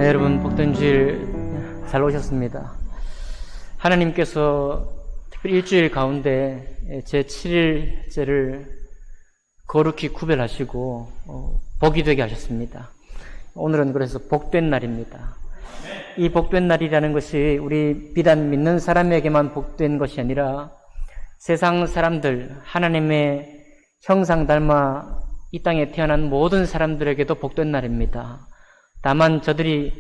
네, 여러분 복된 주일 잘 오셨습니다. 하나님께서 특별히 일주일 가운데 제 7일째를 거룩히 구별하시고 복이 되게 하셨습니다. 오늘은 그래서 복된 날입니다. 이 복된 날이라는 것이 우리 비단 믿는 사람에게만 복된 것이 아니라 세상 사람들, 하나님의 형상 닮아 이 땅에 태어난 모든 사람들에게도 복된 날입니다. 다만 저들이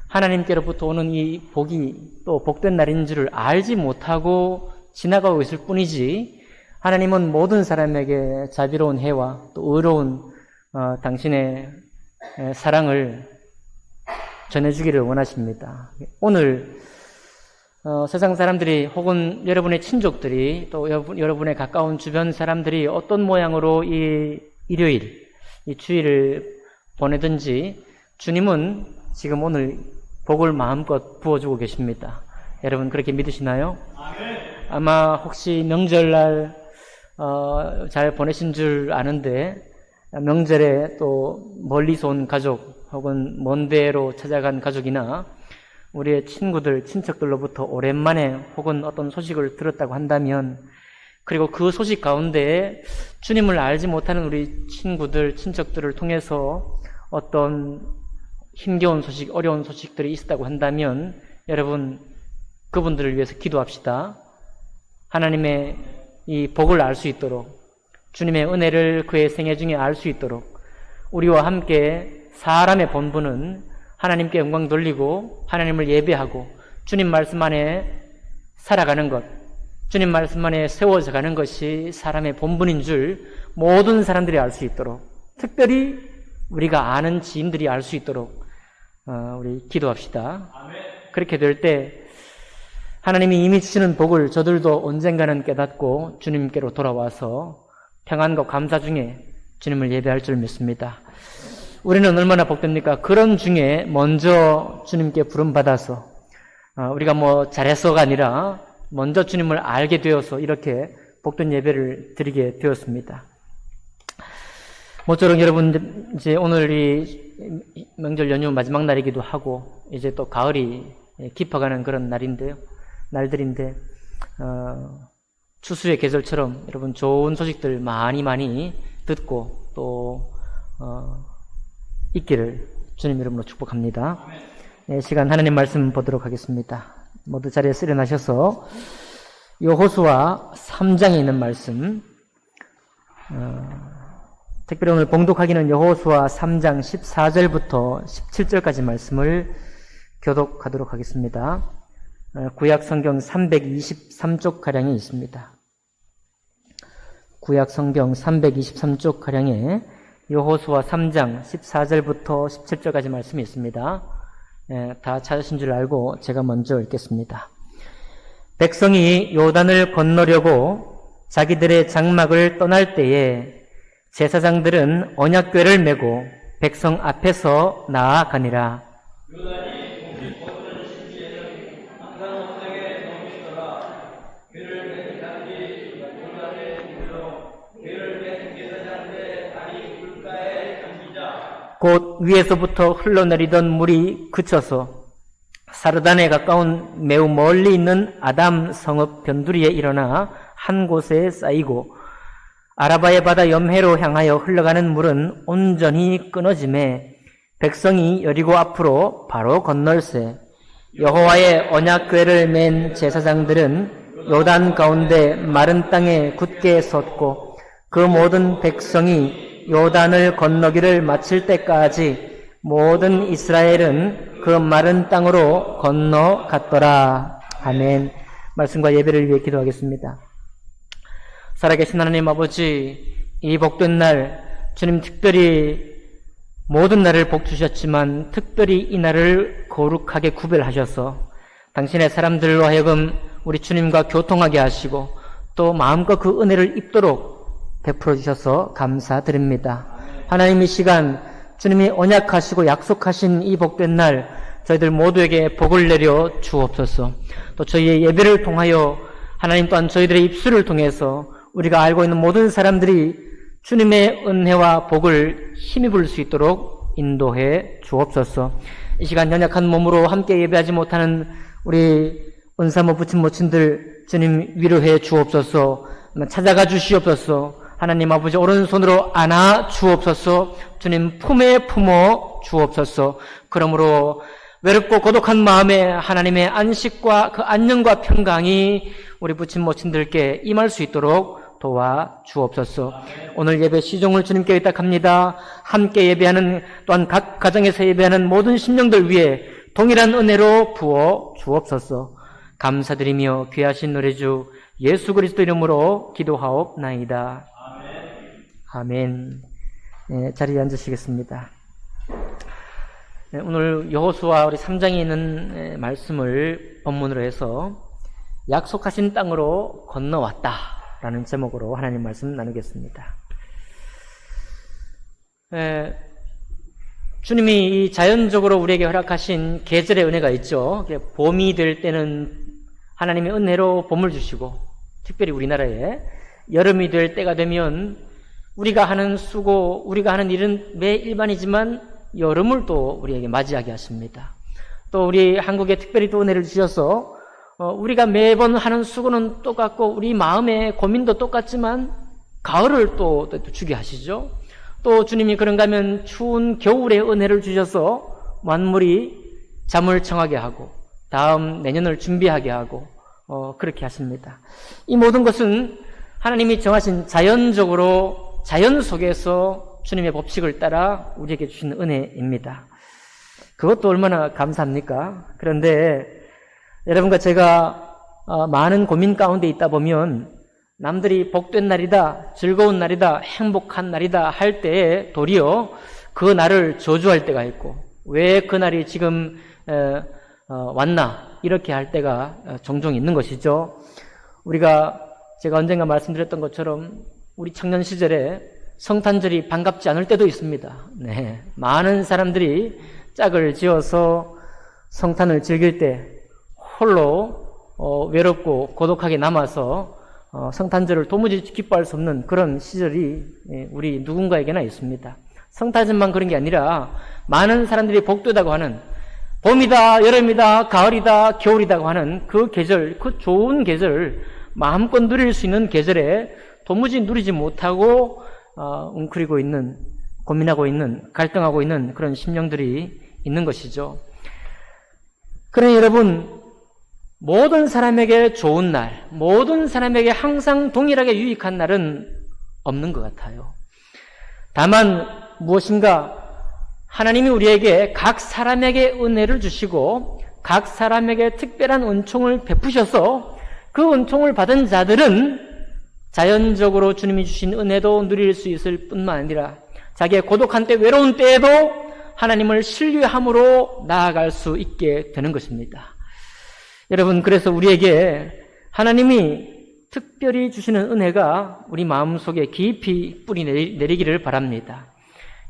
하나님께로부터 오는 이 복이 또 복된 날인 줄을 알지 못하고 지나가고 있을 뿐이지, 하나님은 모든 사람에게 자비로운 해와 또 의로운 당신의 사랑을 전해주기를 원하십니다. 오늘 세상 사람들이 혹은 여러분의 친족들이 또 여러분의 가까운 주변 사람들이 어떤 모양으로 이 일요일, 이 주일을 보내든지 주님은 지금 오늘 복을 마음껏 부어주고 계십니다. 여러분 그렇게 믿으시나요? 아마 혹시 명절날 잘 보내신 줄 아는데, 명절에 또 멀리서 온 가족 혹은 먼 데로 찾아간 가족이나 우리의 친구들, 친척들로부터 오랜만에 혹은 어떤 소식을 들었다고 한다면, 그리고 그 소식 가운데 주님을 알지 못하는 우리 친구들, 친척들을 통해서 어떤 힘겨운 소식, 어려운 소식들이 있었다고 한다면, 여러분 그분들을 위해서 기도합시다. 하나님의 이 복을 알 수 있도록, 주님의 은혜를 그의 생애 중에 알 수 있도록, 우리와 함께 사람의 본분은 하나님께 영광 돌리고 하나님을 예배하고 주님 말씀 안에 살아가는 것, 주님 말씀 안에 세워져 가는 것이 사람의 본분인 줄 모든 사람들이 알 수 있도록, 특별히 우리가 아는 지인들이 알 수 있도록 우리 기도합시다. 그렇게 될 때 하나님이 이미 주시는 복을 저들도 언젠가는 깨닫고 주님께로 돌아와서 평안과 감사 중에 주님을 예배할 줄 믿습니다. 우리는 얼마나 복됩니까? 그런 중에 먼저 주님께 부름받아서 우리가 뭐 잘해서가 아니라 먼저 주님을 알게 되어서 이렇게 복된 예배를 드리게 되었습니다. 모쪼록 여러분, 이제 오늘이 명절 연휴 마지막 날이기도 하고 이제 또 가을이 깊어가는 그런 날들인데 추수의 계절처럼 여러분 좋은 소식들 많이 듣고 또 있기를 주님 이름으로 축복합니다. 네, 시간 하나님 말씀 보도록 하겠습니다. 모두 자리에 일어나셔서 여호수아 3장에 있는 말씀, 특별히 오늘 봉독하기는 여호수아 3장 14절부터 17절까지 말씀을 교독하도록 하겠습니다. 구약 성경 323쪽 가량에 있습니다. 구약 성경 323쪽 가량에 여호수아 3장 14절부터 17절까지 말씀이 있습니다. 다 찾으신 줄 알고 제가 먼저 읽겠습니다. 백성이 요단을 건너려고 자기들의 장막을 떠날 때에 제사장들은 언약궤를 메고 백성 앞에서 나아가니라. 곧 위에서부터 흘러내리던 물이 그쳐서 사르단에 가까운 매우 멀리 있는 아담 성읍 변두리에 일어나 한 곳에 쌓이고, 아라바의 바다 염해로 향하여 흘러가는 물은 온전히 끊어짐에 백성이 여리고 앞으로 바로 건널세. 여호와의 언약궤를 맨 제사장들은 요단 가운데 마른 땅에 굳게 섰고, 그 모든 백성이 요단을 건너기를 마칠 때까지 모든 이스라엘은 그 마른 땅으로 건너갔더라. 아멘. 말씀과 예배를 위해 기도하겠습니다. 살아계신 하나님 아버지, 이 복된 날 주님 특별히 모든 날을 복 주셨지만 특별히 이 날을 거룩하게 구별하셔서 당신의 사람들로 하여금 우리 주님과 교통하게 하시고 또 마음껏 그 은혜를 입도록 베풀어 주셔서 감사드립니다. 하나님, 이 시간 주님이 언약하시고 약속하신 이 복된 날 저희들 모두에게 복을 내려 주옵소서. 또 저희의 예배를 통하여 하나님 또한 저희들의 입술을 통해서 우리가 알고 있는 모든 사람들이 주님의 은혜와 복을 힘입을 수 있도록 인도해 주옵소서. 이 시간 연약한 몸으로 함께 예배하지 못하는 우리 은사모 부친 모친들 주님 위로해 주옵소서. 찾아가 주시옵소서. 하나님 아버지 오른손으로 안아 주옵소서. 주님 품에 품어 주옵소서. 그러므로 외롭고 고독한 마음에 하나님의 안식과 그 안녕과 평강이 우리 부친 모친들께 임할 수 있도록 도와 주옵소서. 오늘 예배 시종을 주님께 의탁합니다. 함께 예배하는 또한 각 가정에서 예배하는 모든 심령들 위해 동일한 은혜로 부어 주옵소서. 감사드리며 귀하신 노래주 예수 그리스도 이름으로 기도하옵나이다. 아멘. 네, 자리에 앉으시겠습니다. 네, 오늘 여호수아 우리 3장에 있는 말씀을 본문으로 해서 약속하신 땅으로 건너왔다라는 제목으로 하나님 말씀 나누겠습니다. 주님이 이 자연적으로 우리에게 허락하신 계절의 은혜가 있죠. 봄이 될 때는 하나님의 은혜로 봄을 주시고, 특별히 우리나라에 여름이 될 때가 되면 우리가 하는 수고, 우리가 하는 일은 매 일반이지만 여름을 또 우리에게 맞이하게 하십니다. 또 우리 한국에 특별히 또 은혜를 주셔서 우리가 매번 하는 수고는 똑같고 우리 마음의 고민도 똑같지만 가을을 또 주게 하시죠. 또 주님이 그런가 하면 추운 겨울에 은혜를 주셔서 만물이 잠을 청하게 하고 다음 내년을 준비하게 하고 그렇게 하십니다. 이 모든 것은 하나님이 정하신 자연적으로 자연 속에서 주님의 법칙을 따라 우리에게 주신 은혜입니다. 그것도 얼마나 감사합니까? 그런데 여러분과 제가 많은 고민 가운데 있다 보면 남들이 복된 날이다, 즐거운 날이다, 행복한 날이다 할 때에 도리어 그 날을 저주할 때가 있고, 왜 그 날이 지금 왔나 이렇게 할 때가 종종 있는 것이죠. 제가 언젠가 말씀드렸던 것처럼 우리 청년 시절에 성탄절이 반갑지 않을 때도 있습니다. 네, 많은 사람들이 짝을 지어서 성탄을 즐길 때 홀로 외롭고 고독하게 남아서 성탄절을 도무지 기뻐할 수 없는 그런 시절이 우리 누군가에게나 있습니다. 성탄절만 그런 게 아니라 많은 사람들이 복되다고 하는 봄이다, 여름이다, 가을이다, 겨울이다고 하는 그 계절, 그 좋은 계절, 마음껏 누릴 수 있는 계절에 도무지 누리지 못하고 웅크리고 있는, 고민하고 있는, 갈등하고 있는 그런 심령들이 있는 것이죠. 그러니 여러분, 모든 사람에게 좋은 날, 모든 사람에게 항상 동일하게 유익한 날은 없는 것 같아요. 다만 무엇인가 하나님이 우리에게 각 사람에게 은혜를 주시고 각 사람에게 특별한 은총을 베푸셔서 그 은총을 받은 자들은 자연적으로 주님이 주신 은혜도 누릴 수 있을 뿐만 아니라 자기의 고독한 때, 외로운 때에도 하나님을 신뢰함으로 나아갈 수 있게 되는 것입니다. 여러분, 그래서 우리에게 하나님이 특별히 주시는 은혜가 우리 마음속에 깊이 뿌리 내리기를 바랍니다.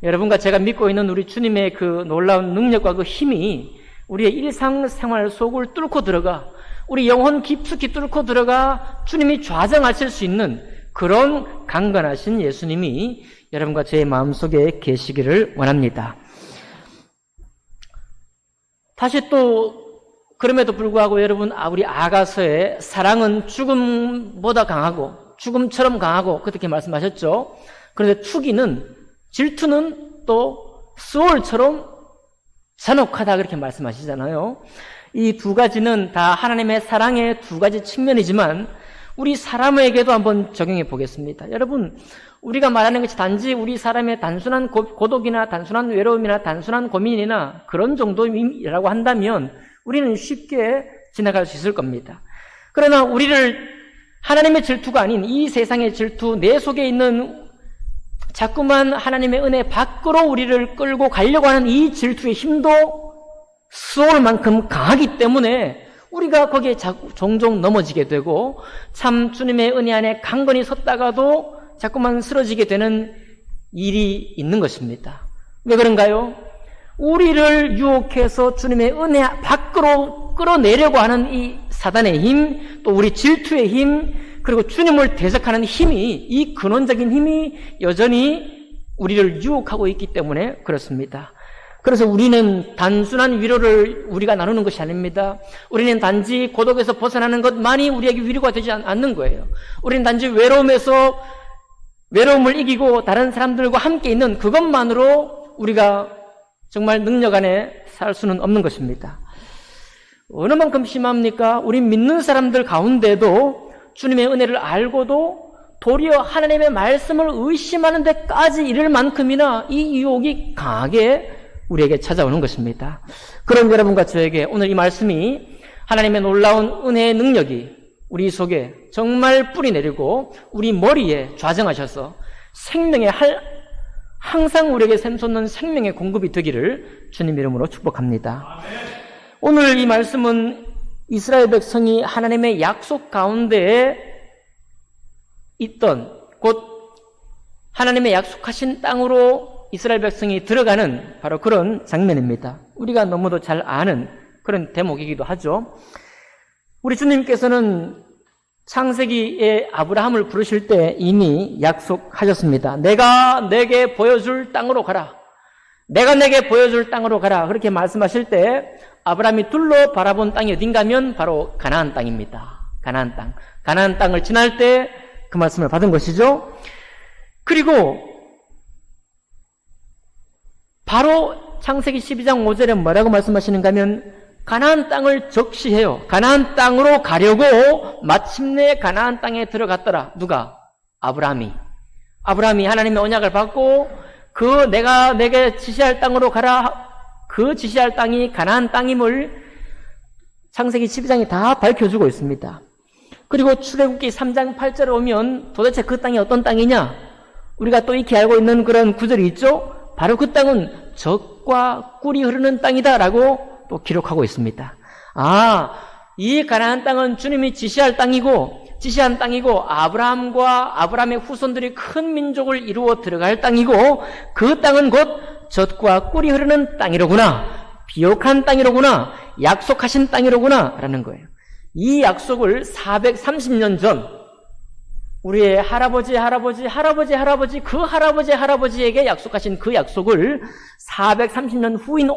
여러분과 제가 믿고 있는 우리 주님의 그 놀라운 능력과 그 힘이 우리의 일상생활 속을 뚫고 들어가, 우리 영혼 깊숙이 뚫고 들어가 주님이 좌정하실 수 있는 그런 강건하신 예수님이 여러분과 제 마음속에 계시기를 원합니다. 다시 또 그럼에도 불구하고 여러분, 우리 아가서의 사랑은 죽음보다 강하고 죽음처럼 강하고 그렇게 말씀하셨죠. 그런데 질투는 또 수월처럼 잔혹하다 그렇게 말씀하시잖아요. 이 두 가지는 다 하나님의 사랑의 두 가지 측면이지만 우리 사람에게도 한번 적용해 보겠습니다. 여러분, 우리가 말하는 것이 단지 우리 사람의 단순한 고독이나 단순한 외로움이나 단순한 고민이나 그런 정도라고 한다면 우리는 쉽게 지나갈 수 있을 겁니다. 그러나 우리를 하나님의 질투가 아닌 이 세상의 질투, 내 속에 있는 자꾸만 하나님의 은혜 밖으로 우리를 끌고 가려고 하는 이 질투의 힘도 수월 만큼 강하기 때문에 우리가 거기에 종종 넘어지게 되고 참 주님의 은혜 안에 강건히 섰다가도 자꾸만 쓰러지게 되는 일이 있는 것입니다. 왜 그런가요? 우리를 유혹해서 주님의 은혜 밖으로 끌어내려고 하는 이 사단의 힘, 또 우리 질투의 힘, 그리고 주님을 대적하는 힘이, 이 근원적인 힘이 여전히 우리를 유혹하고 있기 때문에 그렇습니다. 그래서 우리는 단순한 위로를 우리가 나누는 것이 아닙니다. 우리는 단지 고독에서 벗어나는 것만이 우리에게 위로가 되지 않는 거예요. 우리는 단지 외로움을 이기고 다른 사람들과 함께 있는 그것만으로 우리가 정말 능력 안에 살 수는 없는 것입니다. 어느 만큼 심합니까? 우리 믿는 사람들 가운데도 주님의 은혜를 알고도 도리어 하나님의 말씀을 의심하는 데까지 이를 만큼이나 이 유혹이 강하게 우리에게 찾아오는 것입니다. 그런 여러분과 저에게 오늘 이 말씀이 하나님의 놀라운 은혜의 능력이 우리 속에 정말 뿌리 내리고 우리 머리에 좌정하셔서 항상 우리에게 샘솟는 생명의 공급이 되기를 주님 이름으로 축복합니다. 오늘 이 말씀은 이스라엘 백성이 하나님의 약속 가운데에 있던 곧 하나님의 약속하신 땅으로 이스라엘 백성이 들어가는 바로 그런 장면입니다. 우리가 너무도 잘 아는 그런 대목이기도 하죠. 우리 주님께서는 창세기에 아브라함을 부르실 때 이미 약속하셨습니다. 내가 내게 보여줄 땅으로 가라. 내가 내게 보여줄 땅으로 가라. 그렇게 말씀하실 때 아브라함이 둘러 바라본 땅이 어딘가 하면 바로 가나안 땅입니다. 가나안 땅. 가나안 땅을 지날 때 그 말씀을 받은 것이죠. 그리고 바로 창세기 12장 5절에 뭐라고 말씀하시는가 하면 가나안 땅을 적시해요. 가나안 땅으로 가려고 마침내 가나안 땅에 들어갔더라. 누가? 아브라함이 하나님의 언약을 받고 내가 내게 지시할 땅으로 가라. 그 지시할 땅이 가나안 땅임을 창세기 12장이 다 밝혀주고 있습니다. 그리고 출애굽기 3장 8절에 오면 도대체 그 땅이 어떤 땅이냐? 우리가 또 익히 알고 있는 그런 구절이 있죠. 바로 그 땅은 젖과 꿀이 흐르는 땅이다라고 또 기록하고 있습니다. 이 가나안 땅은 주님이 지시한 땅이고 아브라함과 아브라함의 후손들이 큰 민족을 이루어 들어갈 땅이고 그 땅은 곧 젖과 꿀이 흐르는 땅이로구나. 비옥한 땅이로구나. 약속하신 땅이로구나 라는 거예요. 이 약속을 430년 전 우리의 그 할아버지에게 약속하신 그 약속을 430년 후인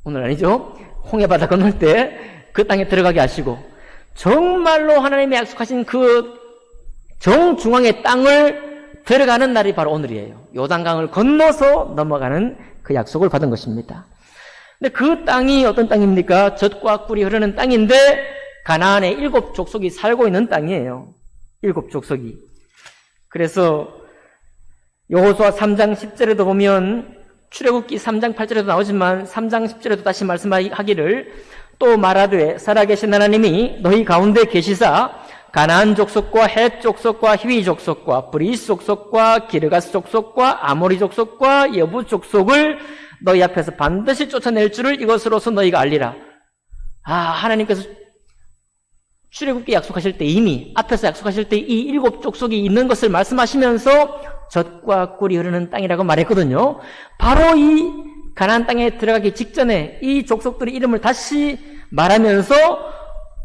오늘 아니죠. 홍해바다 건널 때 그 땅에 들어가게 하시고 정말로 하나님의 약속하신 그 정중앙의 땅을 들어가는 날이 바로 오늘이에요. 요단강을 건너서 넘어가는 그 약속을 받은 것입니다. 근데 그 땅이 어떤 땅입니까? 젖과 꿀이 흐르는 땅인데 가나안에 7족속이 살고 있는 땅이에요. 7족속이. 그래서 여호수아 3장 10절에도 보면 출애굽기 3장 8절에도 나오지만 3장 10절에도 다시 말씀하기를 또 말하되 살아계신 하나님이 너희 가운데 계시사 가나안 족속과 헷 족속과 히위 족속과 브리스 족속과 기르가스 족속과 아모리 족속과 여부 족속을 너희 앞에서 반드시 쫓아낼 줄을 이것으로서 너희가 알리라. 하나님께서 출애굽기 약속하실 때 이미 앞에서 약속하실 때 이 7족속이 있는 것을 말씀하시면서 젖과 꿀이 흐르는 땅이라고 말했거든요. 바로 이 가나안 땅에 들어가기 직전에 이 족속들의 이름을 다시 말하면서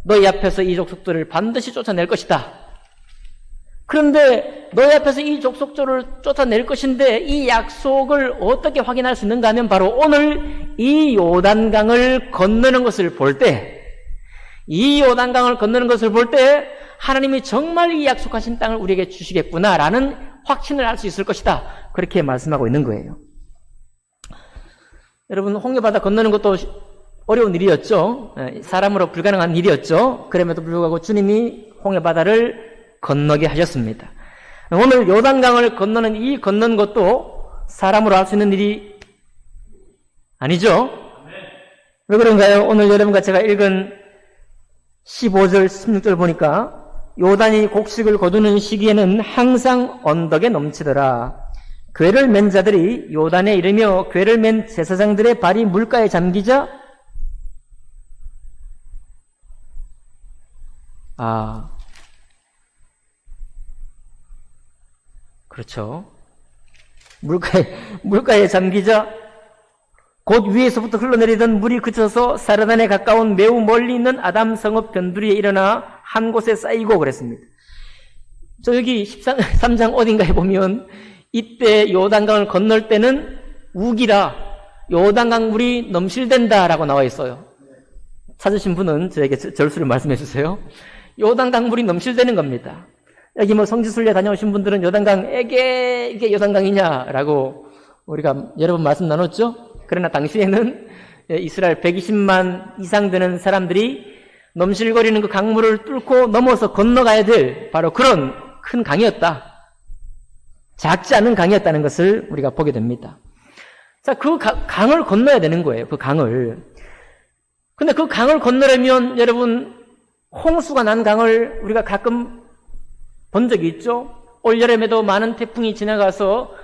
너희 앞에서 이 족속들을 반드시 쫓아낼 것이다. 그런데 너희 앞에서 이 족속들을 쫓아낼 것인데 이 약속을 어떻게 확인할 수 있는가 하면 바로 오늘 이 요단강을 건너는 것을 볼 때 하나님이 정말 이 약속하신 땅을 우리에게 주시겠구나라는 확신을 할 수 있을 것이다. 그렇게 말씀하고 있는 거예요. 여러분, 홍해바다 건너는 것도 어려운 일이었죠. 사람으로 불가능한 일이었죠. 그럼에도 불구하고 주님이 홍해바다를 건너게 하셨습니다. 오늘 요단강을 걷는 것도 사람으로 할 수 있는 일이 아니죠. 왜 그런가요? 오늘 여러분과 제가 읽은 15절, 16절 보니까 요단이 곡식을 거두는 시기에는 항상 언덕에 넘치더라. 궤를 맨 자들이 요단에 이르며 궤를 맨 제사장들의 발이 물가에 잠기자 그렇죠. 물가에 잠기자 곧 위에서부터 흘러내리던 물이 그쳐서 사르단에 가까운 매우 멀리 있는 아담 성읍 변두리에 일어나 한 곳에 쌓이고 그랬습니다. 여기 13장 어딘가에 보면 이때 요단강을 건널 때는 우기라 요단강 물이 넘실댄다라고 나와 있어요. 찾으신 분은 저에게 절수를 말씀해 주세요. 요단강 물이 넘실대는 겁니다. 여기 뭐 성지순례 다녀오신 분들은 요단강에게 이게 요단강이냐라고 우리가 여러 번 말씀 나눴죠. 그러나 당시에는 이스라엘 120만 이상 되는 사람들이 넘실거리는 그 강물을 뚫고 넘어서 건너가야 될 바로 그런 큰 강이었다. 작지 않은 강이었다는 것을 우리가 보게 됩니다. 자, 그 강을 건너야 되는 거예요. 그 강을. 근데 그 강을 건너려면 여러분 홍수가 난 강을 우리가 가끔 본 적이 있죠. 올여름에도 많은 태풍이 지나가서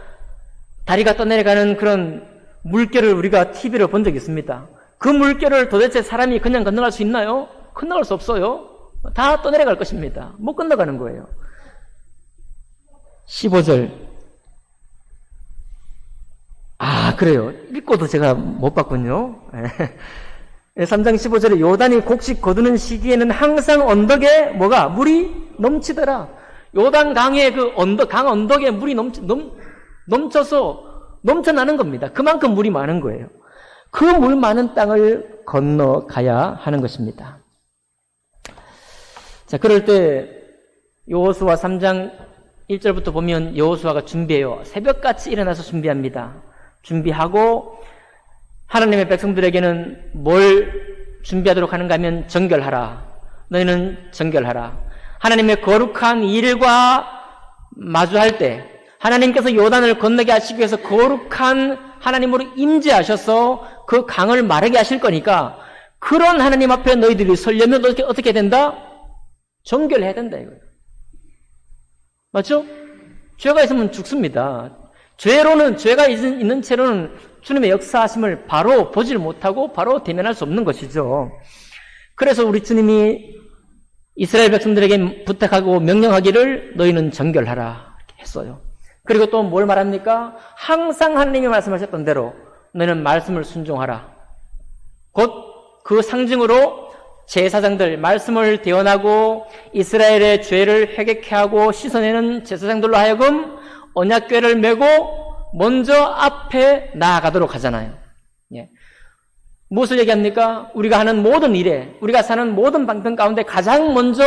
다리가 떠내려가는 그런 물결을 우리가 TV로 본 적이 있습니다. 그 물결을 도대체 사람이 그냥 건너갈 수 있나요? 건너갈 수 없어요. 다 떠내려갈 것입니다. 못 건너가는 거예요. 15절. 그래요. 읽고도 제가 못 봤군요. 3장 15절에 요단이 곡식 거두는 시기에는 항상 언덕에 뭐가? 물이 넘치더라. 요단 강의 그 강 언덕에 물이 넘쳐서 넘쳐나는 겁니다. 그만큼 물이 많은 거예요. 그 물 많은 땅을 건너가야 하는 것입니다. 자, 그럴 때 여호수아 3장 1절부터 보면 여호수아가 준비해요. 새벽같이 일어나서 준비합니다. 준비하고 하나님의 백성들에게는 뭘 준비하도록 하는가 하면 정결하라. 너희는 정결하라. 하나님의 거룩한 일과 마주할 때 하나님께서 요단을 건너게 하시기 위해서 거룩한 하나님으로 임재하셔서 그 강을 마르게 하실 거니까 그런 하나님 앞에 너희들이 서려면 어떻게 된다? 정결해야 된다 이거예요. 맞죠? 죄가 있으면 죽습니다. 죄가 있는 채로는 주님의 역사하심을 바로 보질 못하고 바로 대면할 수 없는 것이죠. 그래서 우리 주님이 이스라엘 백성들에게 부탁하고 명령하기를 너희는 정결하라 이렇게 했어요. 그리고 또 뭘 말합니까? 항상 하나님이 말씀하셨던 대로 너희는 말씀을 순종하라. 곧 그 상징으로 제사장들 말씀을 대언하고 이스라엘의 죄를 회개케 하고 씻어내는 제사장들로 하여금 언약궤를 메고 먼저 앞에 나아가도록 하잖아요. 예. 무엇을 얘기합니까? 우리가 하는 모든 일에, 우리가 사는 모든 방편 가운데 가장 먼저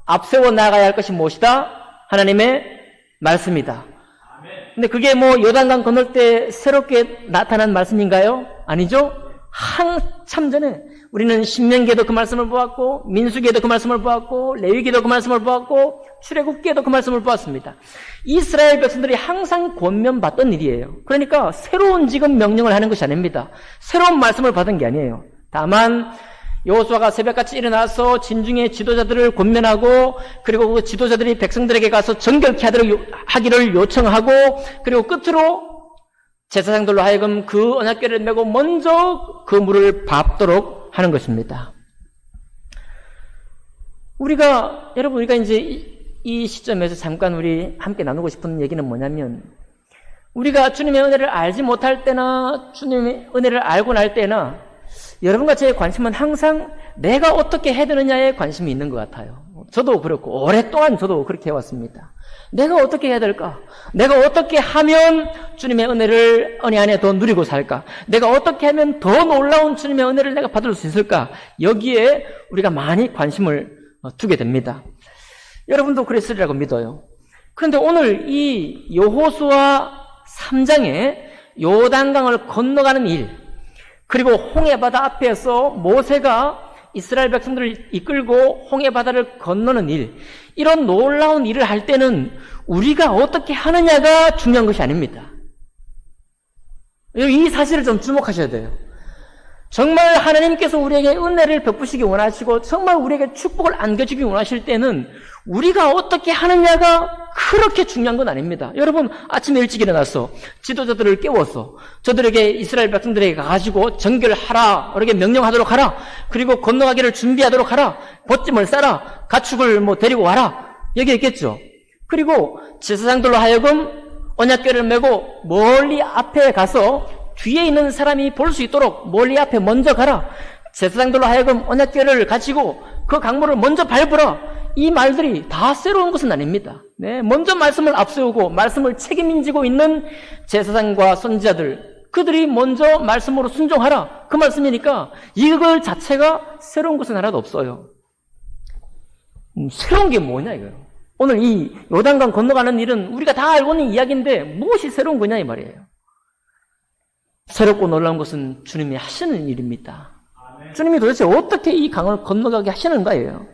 앞세워 나아가야 할 것이 무엇이다? 하나님의 말씀이다. 근데 그게 뭐 요단강 건널 때 새롭게 나타난 말씀인가요? 아니죠? 한참 전에 우리는 신명기에도 그 말씀을 보았고 민수기에도 그 말씀을 보았고 레위기에도 그 말씀을 보았고 출애굽기에도 그 말씀을 보았습니다. 이스라엘 백성들이 항상 권면받던 일이에요. 그러니까 새로운 지금 명령을 하는 것이 아닙니다. 새로운 말씀을 받은 게 아니에요. 다만 여호수아가 새벽같이 일어나서 진중의 지도자들을 권면하고 그리고 그 지도자들이 백성들에게 가서 정결케 하기를 요청하고 그리고 끝으로 제사장들로 하여금 그 언약궤를 메고 먼저 그 물을 밟도록 하는 것입니다. 여러분 우리가 이제 이 시점에서 잠깐 우리 함께 나누고 싶은 얘기는 뭐냐면 우리가 주님의 은혜를 알지 못할 때나 주님의 은혜를 알고 날 때나 여러분과 저의 관심은 항상 내가 어떻게 해야 되느냐에 관심이 있는 것 같아요. 저도 그렇고 오랫동안 저도 그렇게 해왔습니다. 내가 어떻게 해야 될까? 내가 어떻게 하면 주님의 은혜 안에 더 누리고 살까? 내가 어떻게 하면 더 놀라운 주님의 은혜를 내가 받을 수 있을까? 여기에 우리가 많이 관심을 두게 됩니다. 여러분도 그랬으리라고 믿어요. 그런데 오늘 이 여호수아 3장에 요단강을 건너가는 일, 그리고 홍해바다 앞에서 모세가 이스라엘 백성들을 이끌고 홍해바다를 건너는 일, 이런 놀라운 일을 할 때는 우리가 어떻게 하느냐가 중요한 것이 아닙니다. 이 사실을 좀 주목하셔야 돼요. 정말 하나님께서 우리에게 은혜를 베푸시기 원하시고 정말 우리에게 축복을 안겨주기 원하실 때는 우리가 어떻게 하느냐가 그렇게 중요한 건 아닙니다. 여러분 아침에 일찍 일어나서 지도자들을 깨워서 저들에게 이스라엘 백성들에게 가가지고 정결하라, 우리에게 명령하도록 하라, 그리고 건너가기를 준비하도록 하라, 벗짐을 싸라, 가축을 데리고 와라, 여기 있겠죠. 그리고 제사장들로 하여금 언약궤를 메고 멀리 앞에 가서 뒤에 있는 사람이 볼 수 있도록 멀리 앞에 먼저 가라, 제사장들로 하여금 언약궤를 가지고 그 강물을 먼저 밟으라, 이 말들이 다 새로운 것은 아닙니다. 네, 먼저 말씀을 앞세우고 말씀을 책임지고 있는 제사장과 선지자들, 그들이 먼저 말씀으로 순종하라. 그 말씀이니까 이걸 자체가 새로운 것은 하나도 없어요. 새로운 게 뭐냐 이거예요. 오늘 이 요단강 건너가는 일은 우리가 다 알고 있는 이야기인데 무엇이 새로운 거냐 이 말이에요. 새롭고 놀라운 것은 주님이 하시는 일입니다. 주님이 도대체 어떻게 이 강을 건너가게 하시는가예요.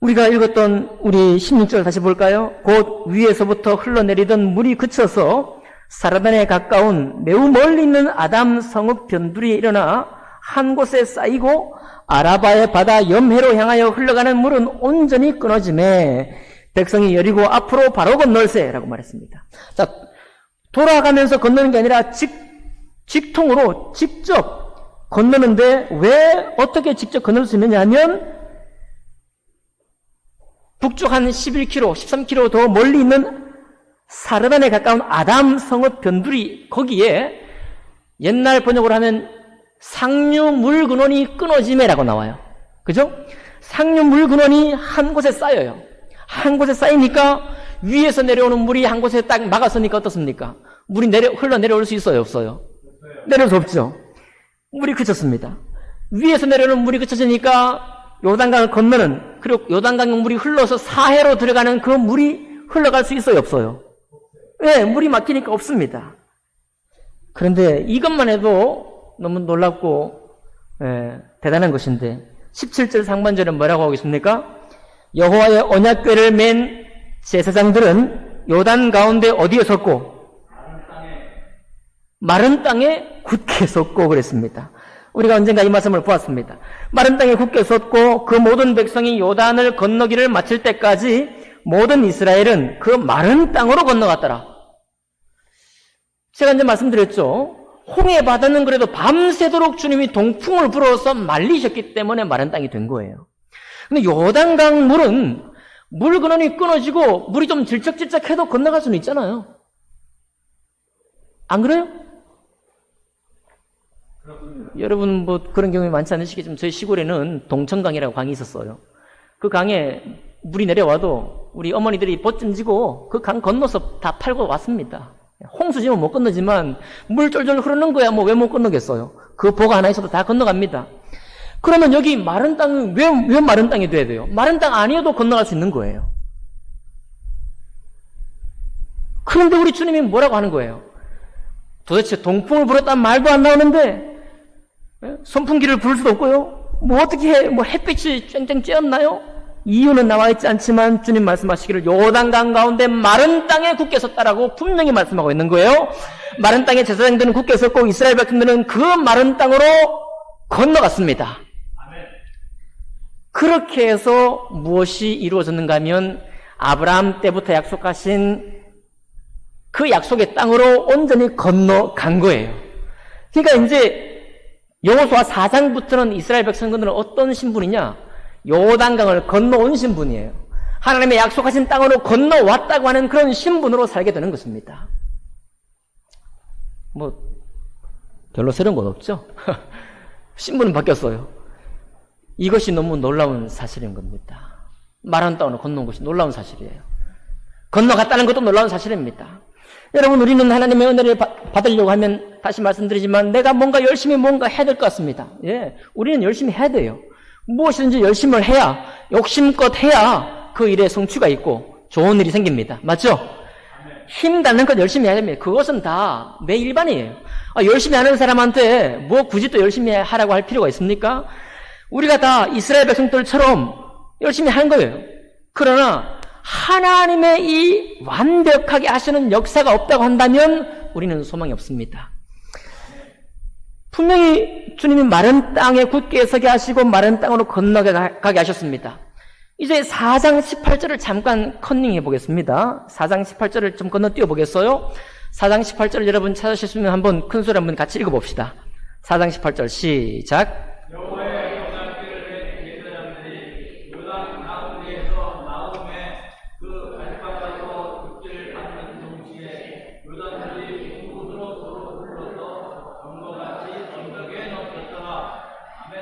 우리가 읽었던 우리 16절 다시 볼까요? 곧 위에서부터 흘러내리던 물이 그쳐서 사르단에 가까운 매우 멀리 있는 아담 성읍 변두리에 일어나 한 곳에 쌓이고 아라바의 바다 염해로 향하여 흘러가는 물은 온전히 끊어지매 백성이 여리고 앞으로 바로 건널세라고 말했습니다. 자, 돌아가면서 건너는 게 아니라 직통으로 직접 건너는데 왜 어떻게 직접 건널 수 있느냐 하면 북쪽 한 11km, 13km 더 멀리 있는 사르단에 가까운 아담 성읍 변두리 거기에 옛날 번역으로 하면 상류 물 근원이 끊어지매라고 나와요. 그죠? 상류 물 근원이 한 곳에 쌓여요. 한 곳에 쌓이니까 위에서 내려오는 물이 한 곳에 딱 막았으니까 어떻습니까? 물이 흘러내려올 수 있어요? 없어요? 내려올 수 없죠. 물이 그쳤습니다. 위에서 내려오는 물이 그쳐지니까 요단강을 건너는, 그리고 요단강 물이 흘러서 사해로 들어가는 그 물이 흘러갈 수 있어요? 없어요? 네, 물이 막히니까 없습니다. 그런데 이것만 해도 너무 놀랍고 대단한 것인데 17절 상반절은 뭐라고 하고 있습니까? 여호와의 언약궤를 맨 제사장들은 요단 가운데 어디에 섰고? 마른 땅에 굳게 섰고 그랬습니다. 우리가 언젠가 이 말씀을 보았습니다. 마른 땅에 굳게 섰고 그 모든 백성이 요단을 건너기를 마칠 때까지 모든 이스라엘은 그 마른 땅으로 건너갔더라. 제가 이제 말씀드렸죠. 홍해 바다는 그래도 밤새도록 주님이 동풍을 불어서 말리셨기 때문에 마른 땅이 된 거예요. 근데 요단강 물은 물 근원이 끊어지고 물이 좀 질척질척해도 건너갈 수는 있잖아요. 안 그래요? 여러분 뭐 그런 경험이 많지 않으시겠지만 저희 시골에는 동천강이라고 강이 있었어요. 그 강에 물이 내려와도 우리 어머니들이 보쯤 지고 그 강 건너서 다 팔고 왔습니다. 홍수지면 못 건너지만 물 쫄쫄 흐르는 거야 뭐 왜 못 건너겠어요. 그 보가 하나 있어도 다 건너갑니다. 그러면 여기 마른 땅은 왜 마른 땅이 돼야 돼요? 마른 땅 아니어도 건너갈 수 있는 거예요. 그런데 우리 주님이 뭐라고 하는 거예요? 도대체 동풍을 불었다는 말도 안 나오는데 선풍기를 불 수도 없고요. 뭐 어떻게 해? 뭐 햇빛이 쨍쨍 쬐었나요? 이유는 나와 있지 않지만 주님 말씀하시기를 요단강 가운데 마른 땅에 굳게 섰다라고 분명히 말씀하고 있는 거예요. 마른 땅에 제사장들은 굳게 섰고 이스라엘 백성들은 그 마른 땅으로 건너갔습니다. 그렇게 해서 무엇이 이루어졌는가 하면 아브라함 때부터 약속하신 그 약속의 땅으로 온전히 건너간 거예요. 그러니까 이제 여호수아 4장부터는 이스라엘 백성들은 어떤 신분이냐? 요단강을 건너온 신분이에요. 하나님의 약속하신 땅으로 건너왔다고 하는 그런 신분으로 살게 되는 것입니다. 뭐 별로 새로운 건 없죠? 신분은 바뀌었어요. 이것이 너무 놀라운 사실인 겁니다. 마른 땅으로 건너온 것이 놀라운 사실이에요. 건너갔다는 것도 놀라운 사실입니다. 여러분, 우리는 하나님의 은혜를 받으려고 하면 다시 말씀드리지만 내가 뭔가 열심히 뭔가 해야 될 것 같습니다. 예, 우리는 열심히 해야 돼요. 무엇이든지 열심을 해야, 욕심껏 해야 그 일에 성취가 있고 좋은 일이 생깁니다. 맞죠? 힘 닿는 것 열심히 해야 됩니다. 그것은 다 내 일반이에요. 열심히 하는 사람한테 뭐 굳이 또 열심히 하라고 할 필요가 있습니까? 우리가 다 이스라엘 백성들처럼 열심히 하는 거예요. 그러나 하나님의 이 완벽하게 하시는 역사가 없다고 한다면 우리는 소망이 없습니다. 분명히 주님이 마른 땅에 굳게 서게 하시고 마른 땅으로 건너가게 하셨습니다. 이제 4장 18절을 잠깐 컨닝해 보겠습니다. 4장 18절을 좀 건너뛰어 보겠어요? 4장 18절을 여러분 찾으셨으면 한번 큰 소리 한번 같이 읽어봅시다. 4장 18절 시작.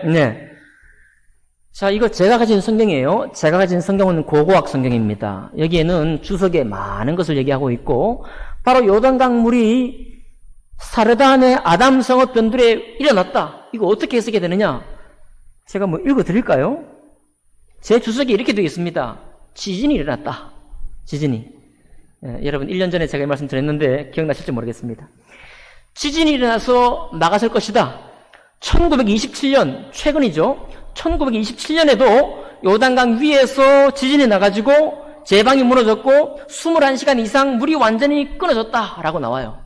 네. 자, 이거 제가 가진 성경이에요. 제가 가진 성경은 고고학 성경입니다. 여기에는 주석에 많은 것을 얘기하고 있고, 바로 요단강 물이 사르단의 아담 성읍 변두리에 일어났다. 이거 어떻게 해석이 되느냐? 제가 뭐 읽어드릴까요? 제 주석에 이렇게 되어 있습니다. 지진이 일어났다. 지진이. 여러분 1년 전에 제가 이 말씀 드렸는데 기억나실지 모르겠습니다. 지진이 일어나서 막아설 것이다. 1927년, 최근이죠. 1927년에도 요단강 위에서 지진이 나가지고 제방이 무너졌고 21시간 이상 물이 완전히 끊어졌다라고 나와요.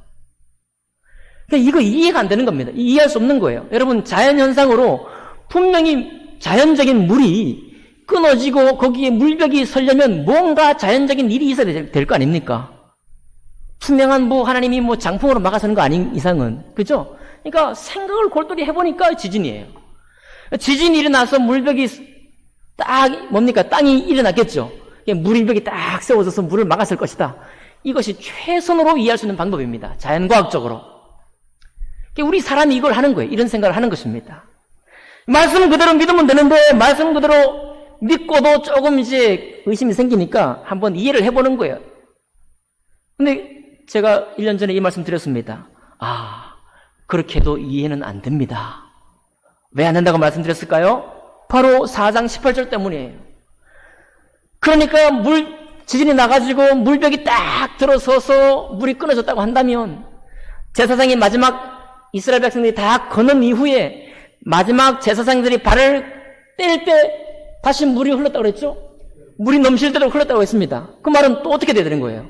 그러니까 이거 이해가 안 되는 겁니다. 이해할 수 없는 거예요. 여러분 자연현상으로 분명히 자연적인 물이 끊어지고 거기에 물벽이 서려면 뭔가 자연적인 일이 있어야 될 거 아닙니까? 투명한 뭐 하나님이 뭐 장풍으로 막아서는 거 아닌 이상은. 그죠? 그러니까 생각을 골똘히 해보니까 지진이에요. 지진이 일어나서 물벽이 딱 뭡니까? 땅이 일어났겠죠. 물벽이 딱 세워져서 물을 막았을 것이다. 이것이 최선으로 이해할 수 있는 방법입니다. 자연과학적으로. 우리 사람이 이걸 하는 거예요. 이런 생각을 하는 것입니다. 말씀 그대로 믿으면 되는데 말씀 그대로 믿고도 조금 이제 의심이 생기니까 한번 이해를 해보는 거예요. 근데 제가 1년 전에 이 말씀 드렸습니다. 그렇게 해도 이해는 안 됩니다. 왜 안 된다고 말씀드렸을까요? 바로 4장 18절 때문이에요. 그러니까 지진이 나가지고 물벽이 딱 들어서서 물이 끊어졌다고 한다면 제사장이 마지막 이스라엘 백성들이 다 거는 이후에 마지막 제사장들이 발을 뗄 때 다시 물이 흘렀다고 그랬죠? 물이 넘칠 때도 흘렀다고 했습니다. 그 말은 또 어떻게 돼야 되는 거예요?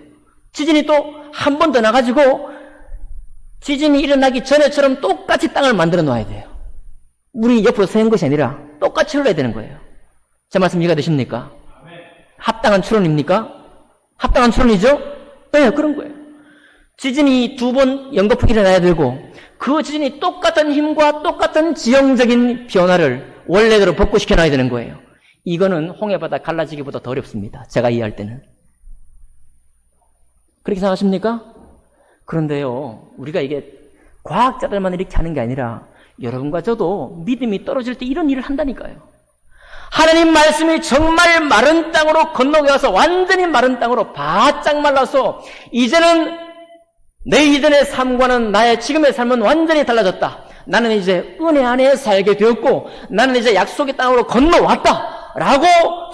지진이 또 한 번 더 나가지고 지진이 일어나기 전에처럼 똑같이 땅을 만들어 놓아야 돼요. 물이 옆으로 새는 것이 아니라 똑같이 흘러야 되는 거예요. 제 말씀 이해가 되십니까? 합당한 추론입니까? 합당한 추론이죠? 네, 그런 거예요. 지진이 2번 연거푸 일어나야 되고 그 지진이 똑같은 힘과 똑같은 지형적인 변화를 원래대로 복구시켜 놔야 되는 거예요. 이거는 홍해바다 갈라지기보다 더 어렵습니다. 제가 이해할 때는. 그렇게 생각하십니까? 그런데요, 우리가 이게 과학자들만 이렇게 하는 게 아니라 여러분과 저도 믿음이 떨어질 때 이런 일을 한다니까요. 하나님 말씀이 정말 마른 땅으로 건너게 와서 완전히 마른 땅으로 바짝 말라서 이제는 내 이전의 삶과는 나의 지금의 삶은 완전히 달라졌다. 나는 이제 은혜 안에 살게 되었고 나는 이제 약속의 땅으로 건너왔다 라고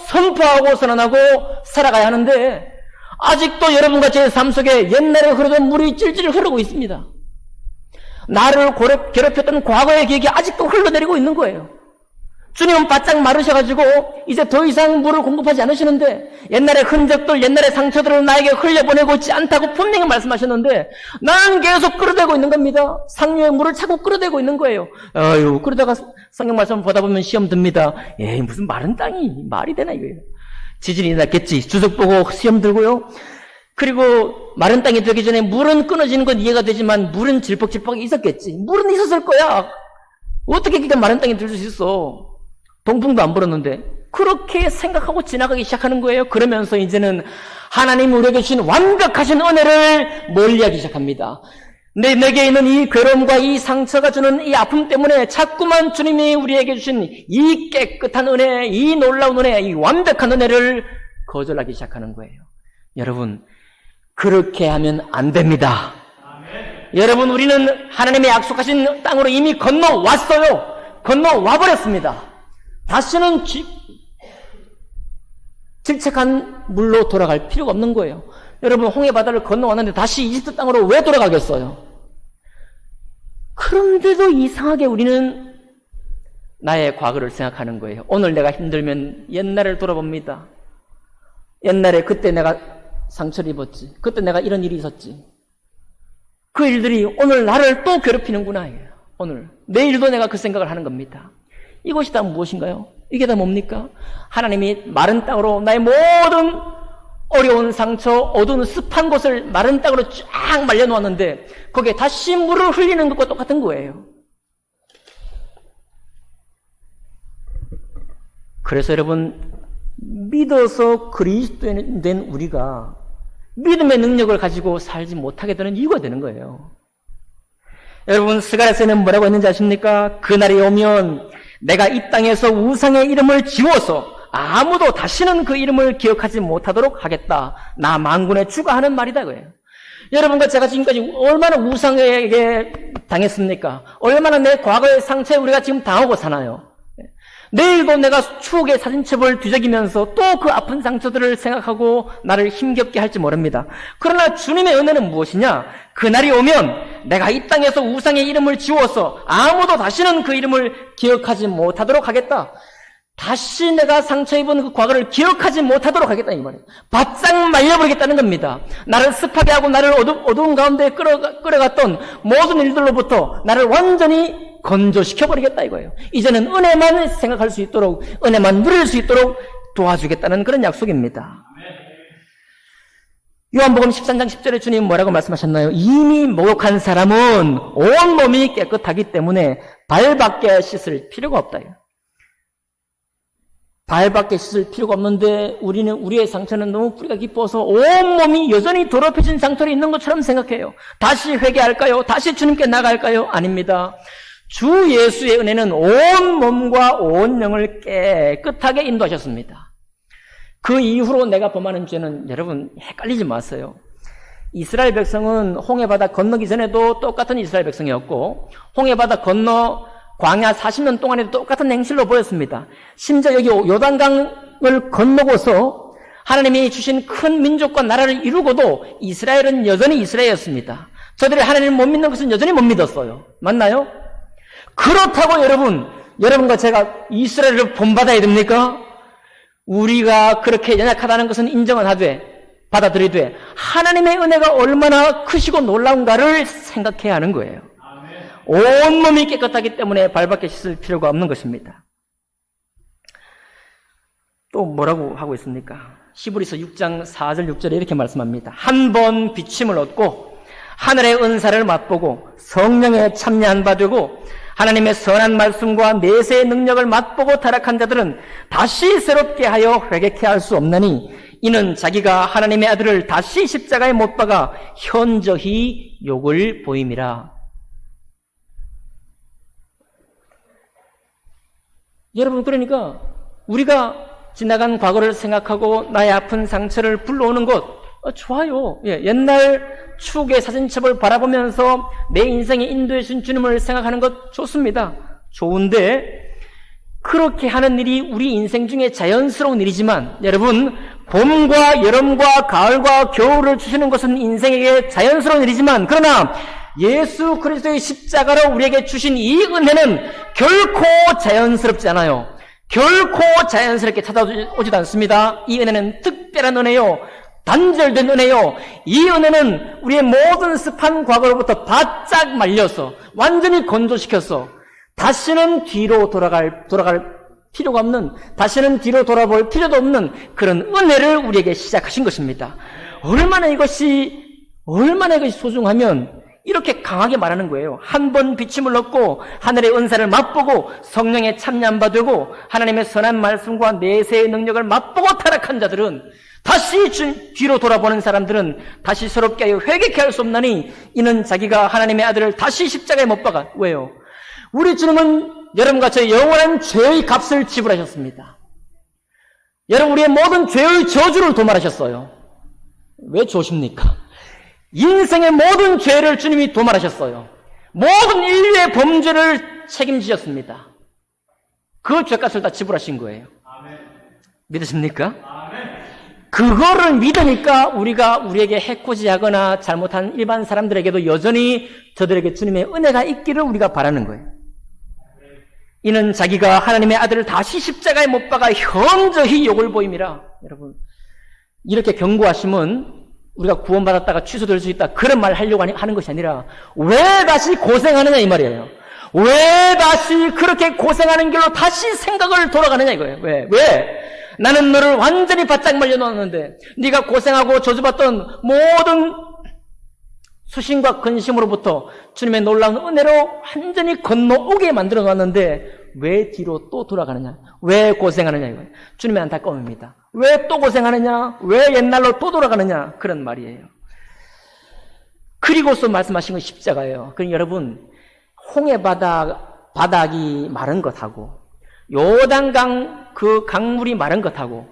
선포하고 선언하고 살아가야 하는데 아직도 여러분과 제 삶 속에 옛날에 흐르던 물이 찔찔 흐르고 있습니다. 나를 괴롭혔던 과거의 기억이 아직도 흘러내리고 있는 거예요. 주님은 바짝 마르셔가지고 이제 더 이상 물을 공급하지 않으시는데 옛날의 흔적들, 옛날의 상처들을 나에게 흘려보내고 있지 않다고 분명히 말씀하셨는데 나는 계속 끌어대고 있는 겁니다. 상류의 물을 자꾸 끌어대고 있는 거예요. 그러다가 성경 말씀 보다 보면 시험 듭니다. 무슨 마른 땅이 말이 되나 이거예요. 지진이 났겠지. 주석 보고 시험 들고요. 그리고 마른 땅이 되기 전에 물은 끊어지는 건 이해가 되지만 물은 질퍽질퍽 있었겠지. 물은 있었을 거야. 어떻게 그러니까 마른 땅이 들 수 있어. 동풍도 안 불었는데. 그렇게 생각하고 지나가기 시작하는 거예요. 그러면서 이제는 하나님 우리에게 주신 완벽하신 은혜를 멀리하기 시작합니다. 내게 있는 이 괴로움과 이 상처가 주는 이 아픔 때문에 자꾸만 주님이 우리에게 주신 이 깨끗한 은혜, 이 놀라운 은혜, 이 완벽한 은혜를 거절하기 시작하는 거예요. 여러분, 그렇게 하면 안 됩니다. 여러분, 우리는 하나님의 약속하신 땅으로 이미 건너왔어요. 건너와버렸습니다. 다시는 질책한 물로 돌아갈 필요가 없는 거예요. 여러분, 홍해바다를 건너왔는데 다시 이집트 땅으로 왜 돌아가겠어요? 그런데도 이상하게 우리는 나의 과거를 생각하는 거예요. 오늘 내가 힘들면 옛날을 돌아봅니다. 옛날에 그때 내가 상처를 입었지. 그때 내가 이런 일이 있었지. 그 일들이 오늘 나를 또 괴롭히는구나. 오늘 내일도 내가 그 생각을 하는 겁니다. 이것이 다 무엇인가요? 이게 다 뭡니까? 하나님이 마른 땅으로 나의 모든 어려운 상처, 어두운 습한 곳을 마른 땅으로 쫙 말려놓았는데 거기에 다시 물을 흘리는 것과 똑같은 거예요. 그래서 여러분, 믿어서 그리스도인 된 우리가 믿음의 능력을 가지고 살지 못하게 되는 이유가 되는 거예요. 여러분, 스가랴서에는 뭐라고 했는지 아십니까? 그날이 오면 내가 이 땅에서 우상의 이름을 지워서 아무도 다시는 그 이름을 기억하지 못하도록 하겠다. 나 만군의 주가 하는 말이다 그래요. 여러분과 제가 지금까지 얼마나 우상에게 당했습니까? 얼마나 내 과거의 상처에 우리가 지금 당하고 사나요? 내일도 내가 추억의 사진첩을 뒤적이면서 또 그 아픈 상처들을 생각하고 나를 힘겹게 할지 모릅니다. 그러나 주님의 은혜는 무엇이냐? 그날이 오면 내가 이 땅에서 우상의 이름을 지워서 아무도 다시는 그 이름을 기억하지 못하도록 하겠다. 다시 내가 상처 입은 그 과거를 기억하지 못하도록 하겠다 이 말이에요. 바짝 말려버리겠다는 겁니다. 나를 습하게 하고 나를 어두운 가운데 끌어갔던 모든 일들로부터 나를 완전히 건조시켜버리겠다 이거예요. 이제는 은혜만 생각할 수 있도록, 은혜만 누릴 수 있도록 도와주겠다는 그런 약속입니다. 요한복음 13장 10절에 주님 뭐라고 말씀하셨나요? 이미 목욕한 사람은 온몸이 깨끗하기 때문에 발밖에 씻을 필요가 없다. 발밖에 씻을 필요가 없는데 우리의 상처는 너무 뿌리가 깊어서 온몸이 여전히 더럽혀진 상처로 있는 것처럼 생각해요. 다시 회개할까요? 다시 주님께 나갈까요? 아닙니다. 주 예수의 은혜는 온 몸과 온 영을 깨끗하게 인도하셨습니다. 그 이후로 내가 범하는 죄는 여러분 헷갈리지 마세요. 이스라엘 백성은 홍해바다 건너기 전에도 똑같은 이스라엘 백성이었고 홍해바다 건너 광야 40년 동안에도 똑같은 행실로 보였습니다. 심지어 여기 요단강을 건너고서 하나님이 주신 큰 민족과 나라를 이루고도 이스라엘은 여전히 이스라엘이었습니다. 저들이 하나님을 못 믿는 것은 여전히 못 믿었어요. 맞나요? 그렇다고 여러분과 제가 이스라엘을 본받아야 됩니까? 우리가 그렇게 연약하다는 것은 인정은 하되 받아들이되 하나님의 은혜가 얼마나 크시고 놀라운가를 생각해야 하는 거예요. 온몸이 깨끗하기 때문에 발밖에 씻을 필요가 없는 것입니다. 또 뭐라고 하고 있습니까? 히브리서 6장 4절 6절에 이렇게 말씀합니다. 한 번 비침을 얻고 하늘의 은사를 맛보고 성령에 참여한 바 되고 하나님의 선한 말씀과 내세의 능력을 맛보고 타락한 자들은 다시 새롭게 하여 회개케 할 수 없나니 이는 자기가 하나님의 아들을 다시 십자가에 못 박아 현저히 욕을 보임이라. 여러분, 그러니까 우리가 지나간 과거를 생각하고 나의 아픈 상처를 불러오는 것 좋아요. 옛날 추억의 사진첩을 바라보면서 내 인생에 인도해 주신 주님을 생각하는 것 좋습니다. 좋은데 그렇게 하는 일이 우리 인생 중에 자연스러운 일이지만 여러분, 봄과 여름과 가을과 겨울을 주시는 것은 인생에게 자연스러운 일이지만 그러나 예수 그리스도의 십자가로 우리에게 주신 이 은혜는 결코 자연스럽지 않아요. 결코 자연스럽게 찾아오지도 않습니다. 이 은혜는 특별한 은혜요, 단절된 은혜요. 이 은혜는 우리의 모든 습한 과거로부터 바짝 말려서 완전히 건조시켜서 다시는 뒤로 돌아갈 필요가 없는, 다시는 뒤로 돌아볼 필요도 없는 그런 은혜를 우리에게 시작하신 것입니다. 얼마나 이것이 소중하면 이렇게 강하게 말하는 거예요. 한 번 비침을 얻고 하늘의 은사를 맛보고 성령에 참여한 바 되고 하나님의 선한 말씀과 내세의 능력을 맛보고 타락한 자들은, 다시 뒤로 돌아보는 사람들은 다시 새롭게 하여 회개케 할 수 없나니 이는 자기가 하나님의 아들을 다시 십자가에 못 박아. 왜요? 우리 주님은 여러분과 저의 영원한 죄의 값을 지불하셨습니다. 여러분, 우리의 모든 죄의 저주를 도말하셨어요. 왜 좋으십니까? 인생의 모든 죄를 주님이 도말하셨어요. 모든 인류의 범죄를 책임지셨습니다. 그 죄값을 다 지불하신 거예요. 아멘. 믿으십니까? 아멘. 그거를 믿으니까 우리에게 해코지하거나 잘못한 일반 사람들에게도 여전히 저들에게 주님의 은혜가 있기를 우리가 바라는 거예요. 이는 자기가 하나님의 아들을 다시 십자가에 못 박아 현저히 욕을 보임이라. 여러분, 이렇게 경고하시면 우리가 구원받았다가 취소될 수 있다, 그런 말 하려고 하는 것이 아니라 왜 다시 고생하느냐 이 말이에요. 왜 다시 그렇게 고생하는 길로 다시 생각을 돌아가느냐 이거예요. 왜? 나는 너를 완전히 바짝 말려놓았는데 네가 고생하고 저주받던 모든 수신과 근심으로부터 주님의 놀라운 은혜로 완전히 건너오게 만들어 놨는데 왜 뒤로 또 돌아가느냐? 왜 고생하느냐 이거예요. 주님의 안타까움입니다. 왜 또 고생하느냐? 왜 옛날로 또 돌아가느냐? 그런 말이에요. 그리고서 말씀하신 건 십자가예요. 그러니까 여러분, 바닥이 마른 것하고 요단강 그 강물이 마른 것하고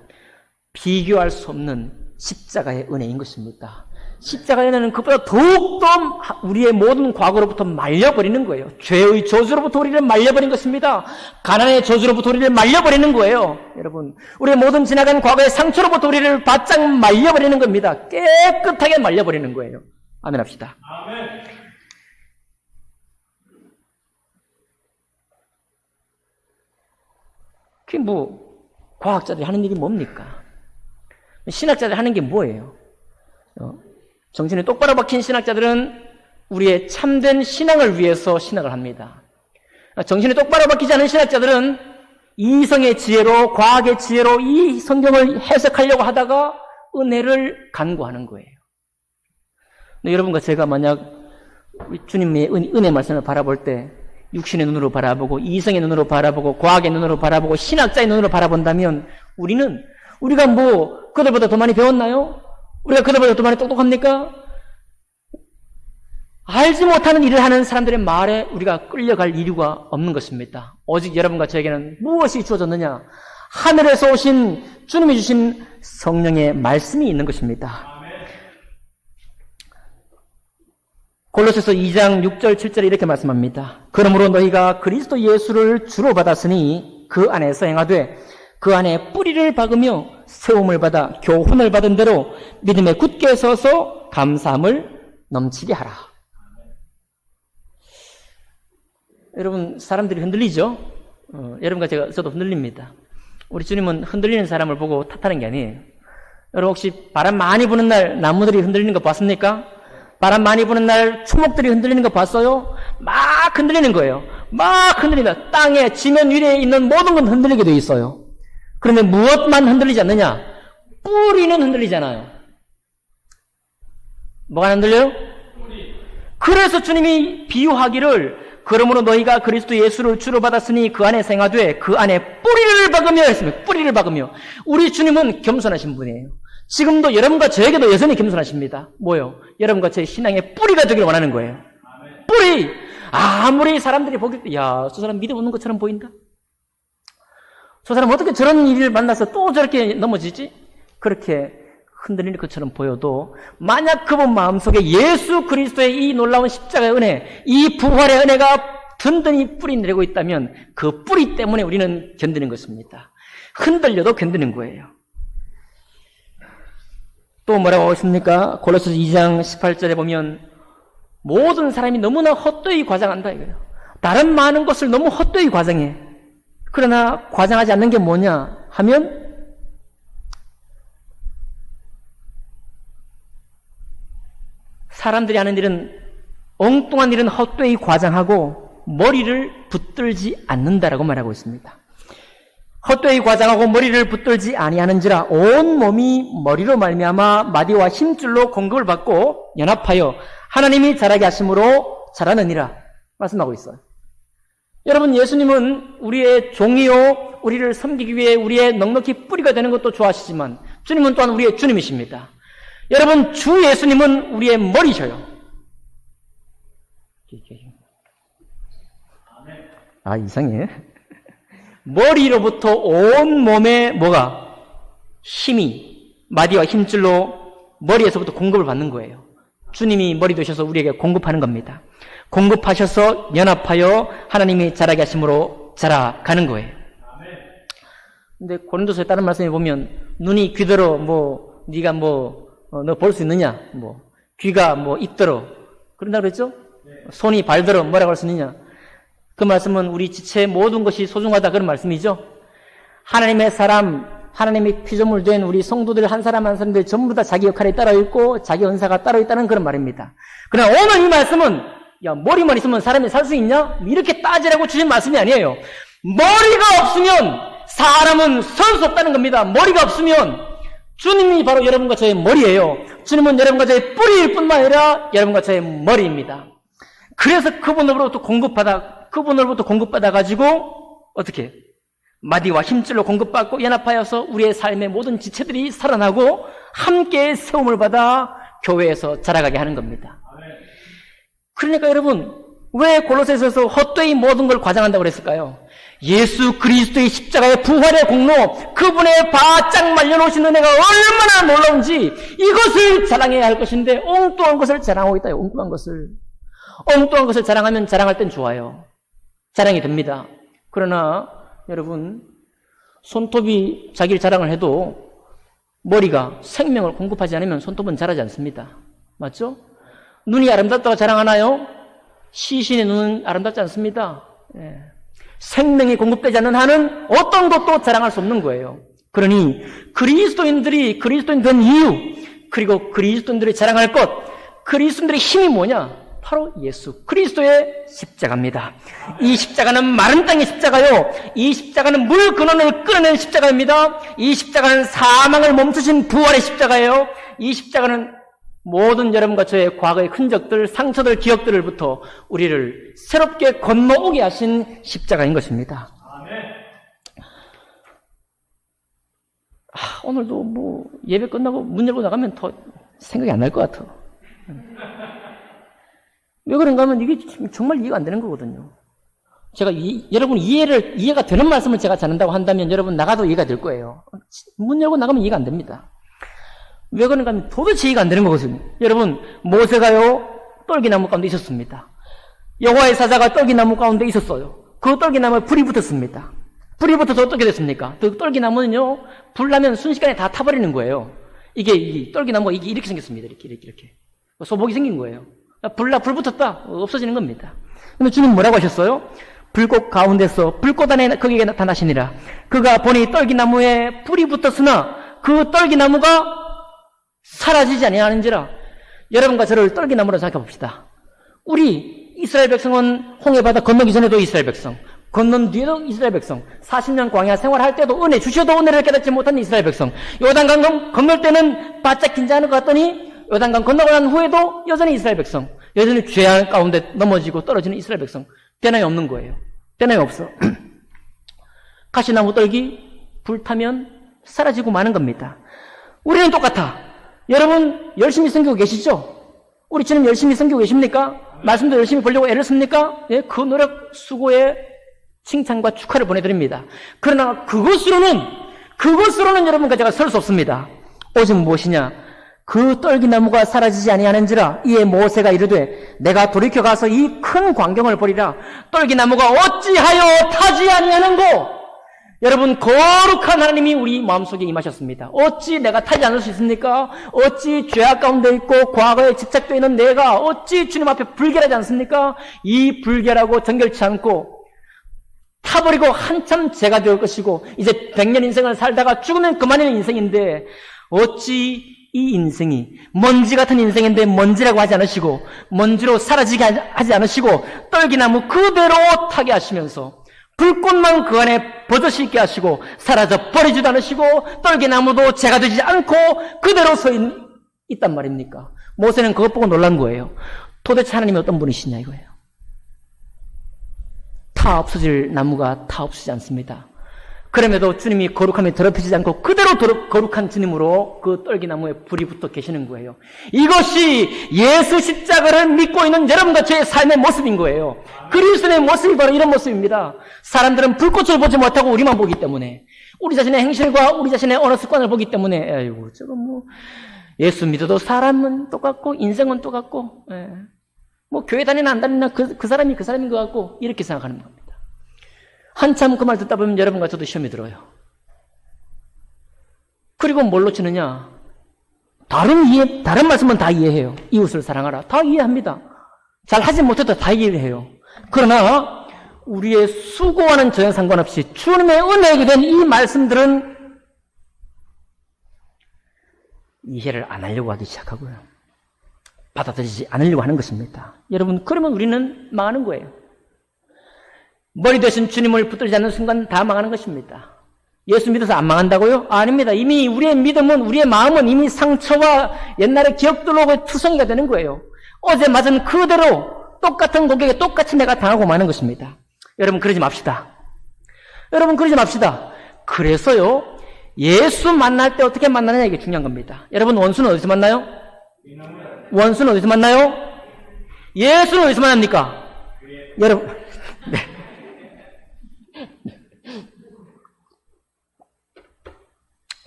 비교할 수 없는 십자가의 은혜인 것입니다. 십자가의 은혜는 그보다 더욱더 우리의 모든 과거로부터 말려버리는 거예요. 죄의 저주로부터 우리를 말려버린 것입니다. 가난의 저주로부터 우리를 말려버리는 거예요. 여러분, 우리의 모든 지나간 과거의 상처로부터 우리를 바짝 말려버리는 겁니다. 깨끗하게 말려버리는 거예요. 아멘 합시다. 아멘. 그게 과학자들이 하는 일이 뭡니까? 신학자들이 하는 게 뭐예요? 정신이 똑바로 박힌 신학자들은 우리의 참된 신앙을 위해서 신학을 합니다. 정신이 똑바로 박히지 않은 신학자들은 이성의 지혜로, 과학의 지혜로 이 성경을 해석하려고 하다가 은혜를 간구하는 거예요. 근데 여러분과 제가 만약 주님의 은혜 말씀을 바라볼 때 육신의 눈으로 바라보고 이성의 눈으로 바라보고 과학의 눈으로 바라보고 신학자의 눈으로 바라본다면 우리가 그들보다 더 많이 배웠나요? 우리가 그들보다 더 많이 똑똑합니까? 알지 못하는 일을 하는 사람들의 말에 우리가 끌려갈 이유가 없는 것입니다. 오직 여러분과 저에게는 무엇이 주어졌느냐? 하늘에서 오신 주님이 주신 성령의 말씀이 있는 것입니다. 골로새서 2장 6절 7절에 이렇게 말씀합니다. 그러므로 너희가 그리스도 예수를 주로 받았으니 그 안에서 행하되 그 안에 뿌리를 박으며 세움을 받아 교훈을 받은 대로 믿음에 굳게 서서 감사함을 넘치게 하라. 여러분, 사람들이 흔들리죠? 여러분과 저도 흔들립니다. 우리 주님은 흔들리는 사람을 보고 탓하는 게 아니에요. 여러분, 혹시 바람 많이 부는 날 나무들이 흔들리는 거 봤습니까? 바람 많이 부는 날 초목들이 흔들리는 거 봤어요? 막 흔들리는 거예요. 막 흔들린다. 땅에 지면 위에 있는 모든 건 흔들리게 돼 있어요. 그런데 무엇만 흔들리지 않느냐? 뿌리는 흔들리잖아요. 뭐가 흔들려요? 그래서 주님이 비유하기를 그러므로 너희가 그리스도 예수를 주로 받았으니 그 안에 생하되 그 안에 뿌리를 박으며 했습니다. 뿌리를 박으며. 우리 주님은 겸손하신 분이에요. 지금도 여러분과 저에게도 여전히 겸손하십니다. 뭐요? 여러분과 저의 신앙의 뿌리가 되기를 원하는 거예요. 뿌리! 아무리 사람들이 보길 때, 야, 저 사람 믿음 없는 것처럼 보인다? 저 사람 어떻게 저런 일을 만나서 또 저렇게 넘어지지? 그렇게 흔들리는 것처럼 보여도 만약 그분 마음속에 예수 그리스도의 이 놀라운 십자가의 은혜, 이 부활의 은혜가 든든히 뿌리 내리고 있다면 그 뿌리 때문에 우리는 견디는 것입니다. 흔들려도 견디는 거예요. 또 뭐라고 하고 있습니까? 골로새서 2장 18절에 보면 모든 사람이 너무나 헛되이 과장한다 이거예요. 다른 많은 것을 너무 헛되이 과장해. 그러나 과장하지 않는 게 뭐냐 하면 사람들이 하는 일은 엉뚱한 일은 헛되이 과장하고 머리를 붙들지 않는다라고 말하고 있습니다. 헛되이 과장하고 머리를 붙들지 아니하는지라 온 몸이 머리로 말미암아 마디와 힘줄로 공급을 받고 연합하여 하나님이 자라게 하심으로 자라느니라 말씀하고 있어요. 여러분, 예수님은 우리의 종이요 우리를 섬기기 위해 우리의 넉넉히 뿌리가 되는 것도 좋아하시지만 주님은 또한 우리의 주님이십니다. 여러분, 주 예수님은 우리의 머리셔요. 아, 이상해. 머리로부터 온 몸에 뭐가? 힘이, 마디와 힘줄로 머리에서부터 공급을 받는 거예요. 주님이 머리 되셔서 우리에게 공급하는 겁니다. 공급하셔서 연합하여 하나님이 자라게 하심으로 자라가는 거예요. 근데 고린도서에 다른 말씀에 보면 눈이 귀들어 네가 너 볼 수 있느냐? 귀가 입들어 그런다 그랬죠? 손이 발들어 뭐라고 할 수 있느냐? 그 말씀은 우리 지체의 모든 것이 소중하다 그런 말씀이죠. 하나님의 사람, 하나님의 피조물 된 우리 성도들 한 사람 한 사람들 전부 다 자기 역할이 따로 있고 자기 은사가 따로 있다는 그런 말입니다. 그러나 오늘 이 말씀은 야, 머리만 있으면 사람이 살 수 있냐? 이렇게 따지라고 주신 말씀이 아니에요. 머리가 없으면 사람은 설 수 없다는 겁니다. 머리가 없으면 주님이 바로 여러분과 저의 머리예요. 주님은 여러분과 저의 뿌리일 뿐만 아니라 여러분과 저의 머리입니다. 그래서 그분으로부터 공급받아가지고 어떻게? 마디와 힘줄로 공급받고 연합하여서 우리의 삶의 모든 지체들이 살아나고 함께 세움을 받아 교회에서 자라가게 하는 겁니다. 그러니까 여러분, 왜 골로새서에서 헛되이 모든 걸 과장한다고 그랬을까요? 예수 그리스도의 십자가의 부활의 공로, 그분의 바짝 말려놓으신 은혜가 얼마나 놀라운지 이것을 자랑해야 할 것인데 엉뚱한 것을 자랑하고 있다. 엉뚱한 것을 자랑하면 자랑할 땐 좋아요. 자랑이 됩니다. 그러나 여러분, 손톱이 자기를 자랑을 해도 머리가 생명을 공급하지 않으면 손톱은 자라지 않습니다. 맞죠? 눈이 아름답다고 자랑하나요? 시신의 눈은 아름답지 않습니다. 예. 생명이 공급되지 않는 한은 어떤 것도 자랑할 수 없는 거예요. 그러니 그리스도인 된 이유, 그리고 그리스도인들이 자랑할 것, 그리스도인들의 힘이 뭐냐? 바로 예수 그리스도의 십자가입니다. 이 십자가는 마른 땅의 십자가요, 이 십자가는 물 근원을 끌어낸 십자가입니다. 이 십자가는 사망을 멈추신 부활의 십자가예요. 이 십자가는 모든 여러분과 저의 과거의 흔적들, 상처들, 기억들을부터 우리를 새롭게 건너오게 하신 십자가인 것입니다. 오늘도 뭐 예배 끝나고 문 열고 나가면 더 생각이 안 날 것 같아. 왜 그런가 하면 이게 정말 이해가 안 되는 거거든요. 제가 여러분 이해가 되는 말씀을 제가 전한다고 한다면 여러분 나가도 이해가 될 거예요. 문 열고 나가면 이해가 안 됩니다. 왜 그런가 하면 도대체 이해가 안 되는 거거든요. 여러분, 모세가요, 떨기나무 가운데 있었습니다. 여호와의 사자가 떨기나무 가운데 있었어요. 그 떨기나무에 불이 붙었습니다. 불이 붙어서 어떻게 됐습니까? 그 떨기나무는요, 불 나면 순식간에 다 타버리는 거예요. 이 떨기나무가 이렇게 생겼습니다. 이렇게. 소복이 생긴 거예요. 불 붙었다. 없어지는 겁니다. 근데 주님 뭐라고 하셨어요? 불꽃 가운데서 불꽃 안에 거기에 나타나시니라. 그가 보니 떨기나무에 불이 붙었으나 그 떨기나무가 사라지지 아니하는지라. 여러분과 저를 떨기나무로 생각해 봅시다. 우리 이스라엘 백성은 홍해바다 건너기 전에도 이스라엘 백성, 건넌 뒤에도 이스라엘 백성, 40년 광야 생활할 때도 은혜 주셔도 은혜를 깨닫지 못한 이스라엘 백성, 요단강 건널 때는 바짝 긴장하는 것 같더니 요단강 건너고 난 후에도 여전히 이스라엘 백성, 여전히 죄악 가운데 넘어지고 떨어지는 이스라엘 백성. 대나이 없는 거예요. 대나이 없어. 가시나무 떨기 불타면 사라지고 마는 겁니다. 우리는 똑같아. 여러분 열심히 섬기고 계시죠? 우리 주님 열심히 섬기고 계십니까? 말씀도 열심히 보려고 애를 씁니까? 예, 그 노력 수고에 칭찬과 축하를 보내드립니다. 그러나 그것으로는 여러분과 제가 설 수 없습니다. 오직 무엇이냐? 그 떨기나무가 사라지지 아니하는지라. 이에 모세가 이르되 내가 돌이켜 가서 이 큰 광경을 보리라. 떨기나무가 어찌하여 타지 아니하는고? 여러분, 거룩한 하나님이 우리 마음속에 임하셨습니다. 어찌 내가 타지 않을 수 있습니까? 어찌 죄악 가운데 있고 과거에 집착되어 있는 내가 어찌 주님 앞에 불결하지 않습니까? 이 불결하고 정결치 않고 타버리고 한참 죄가 되올 것이고 이제 100년 인생을 살다가 죽으면 그만인 인생인데 어찌 이 인생이 먼지 같은 인생인데 먼지라고 하지 않으시고 먼지로 사라지게 하지 않으시고 떨기나무 그대로 타게 하시면서 불꽃만 그 안에 버젓이 있게 하시고 사라져 버리지도 않으시고 떨기나무도 죄가 되지 않고 그대로 서 있단 말입니까? 모세는 그것 보고 놀란 거예요. 도대체 하나님이 어떤 분이시냐 이거예요. 다 없어질 나무가 다 없어지지 않습니다. 그럼에도 주님이 거룩함에 더럽히지 않고 그대로 거룩한 주님으로 그 떨기나무에 불이 붙어 계시는 거예요. 이것이 예수 십자가를 믿고 있는 여러분과 저의 삶의 모습인 거예요. 그리스도의 모습이 바로 이런 모습입니다. 사람들은 불꽃을 보지 못하고 우리만 보기 때문에, 우리 자신의 행실과 우리 자신의 언어 습관을 보기 때문에 아이고 저거 뭐 예수 믿어도 사람은 똑같고 인생은 똑같고 뭐 교회 다니나 안 다니나 그 사람인 것 같고 이렇게 생각하는 겁니다. 한참 그 말 듣다 보면 여러분과 저도 시험이 들어요. 그리고 뭘로 치느냐? 다른 말씀은 다 이해해요. 이웃을 사랑하라. 다 이해합니다. 잘 하지 못해도 다 이해해요. 그러나 우리의 수고하는 전혀 상관없이 주님의 은혜에 된 이 말씀들은 이해를 안 하려고 하기 시작하고요. 받아들이지 않으려고 하는 것입니다. 여러분, 그러면 우리는 망하는 거예요. 머리 대신 주님을 붙들지 않는 순간 다 망하는 것입니다. 예수 믿어서 안 망한다고요? 아닙니다. 이미 우리의 믿음은, 우리의 마음은 이미 상처와 옛날의 기억들로 투성이가 되는 거예요. 어제 맞은 그대로 똑같은 고객에 똑같이 내가 당하고 마는 것입니다. 여러분, 그러지 맙시다. 그래서요, 예수 만날 때 어떻게 만나느냐 이게 중요한 겁니다. 여러분, 원수는 어디서 만나요? 예수는 어디서 만납니까? 여러분, 네.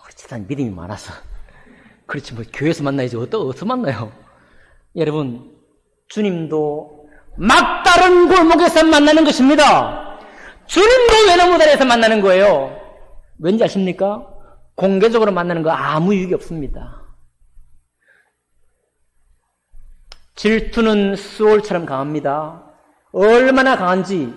우리 집사님 믿음이 많아서. 그렇지, 뭐, 교회에서 만나야지. 어디서 만나요? 여러분, 주님도 막다른 골목에서 만나는 것입니다. 주님도 외나무다리에서 만나는 거예요. 왠지 아십니까? 공개적으로 만나는 거 아무 유익이 없습니다. 질투는 수월처럼 강합니다. 얼마나 강한지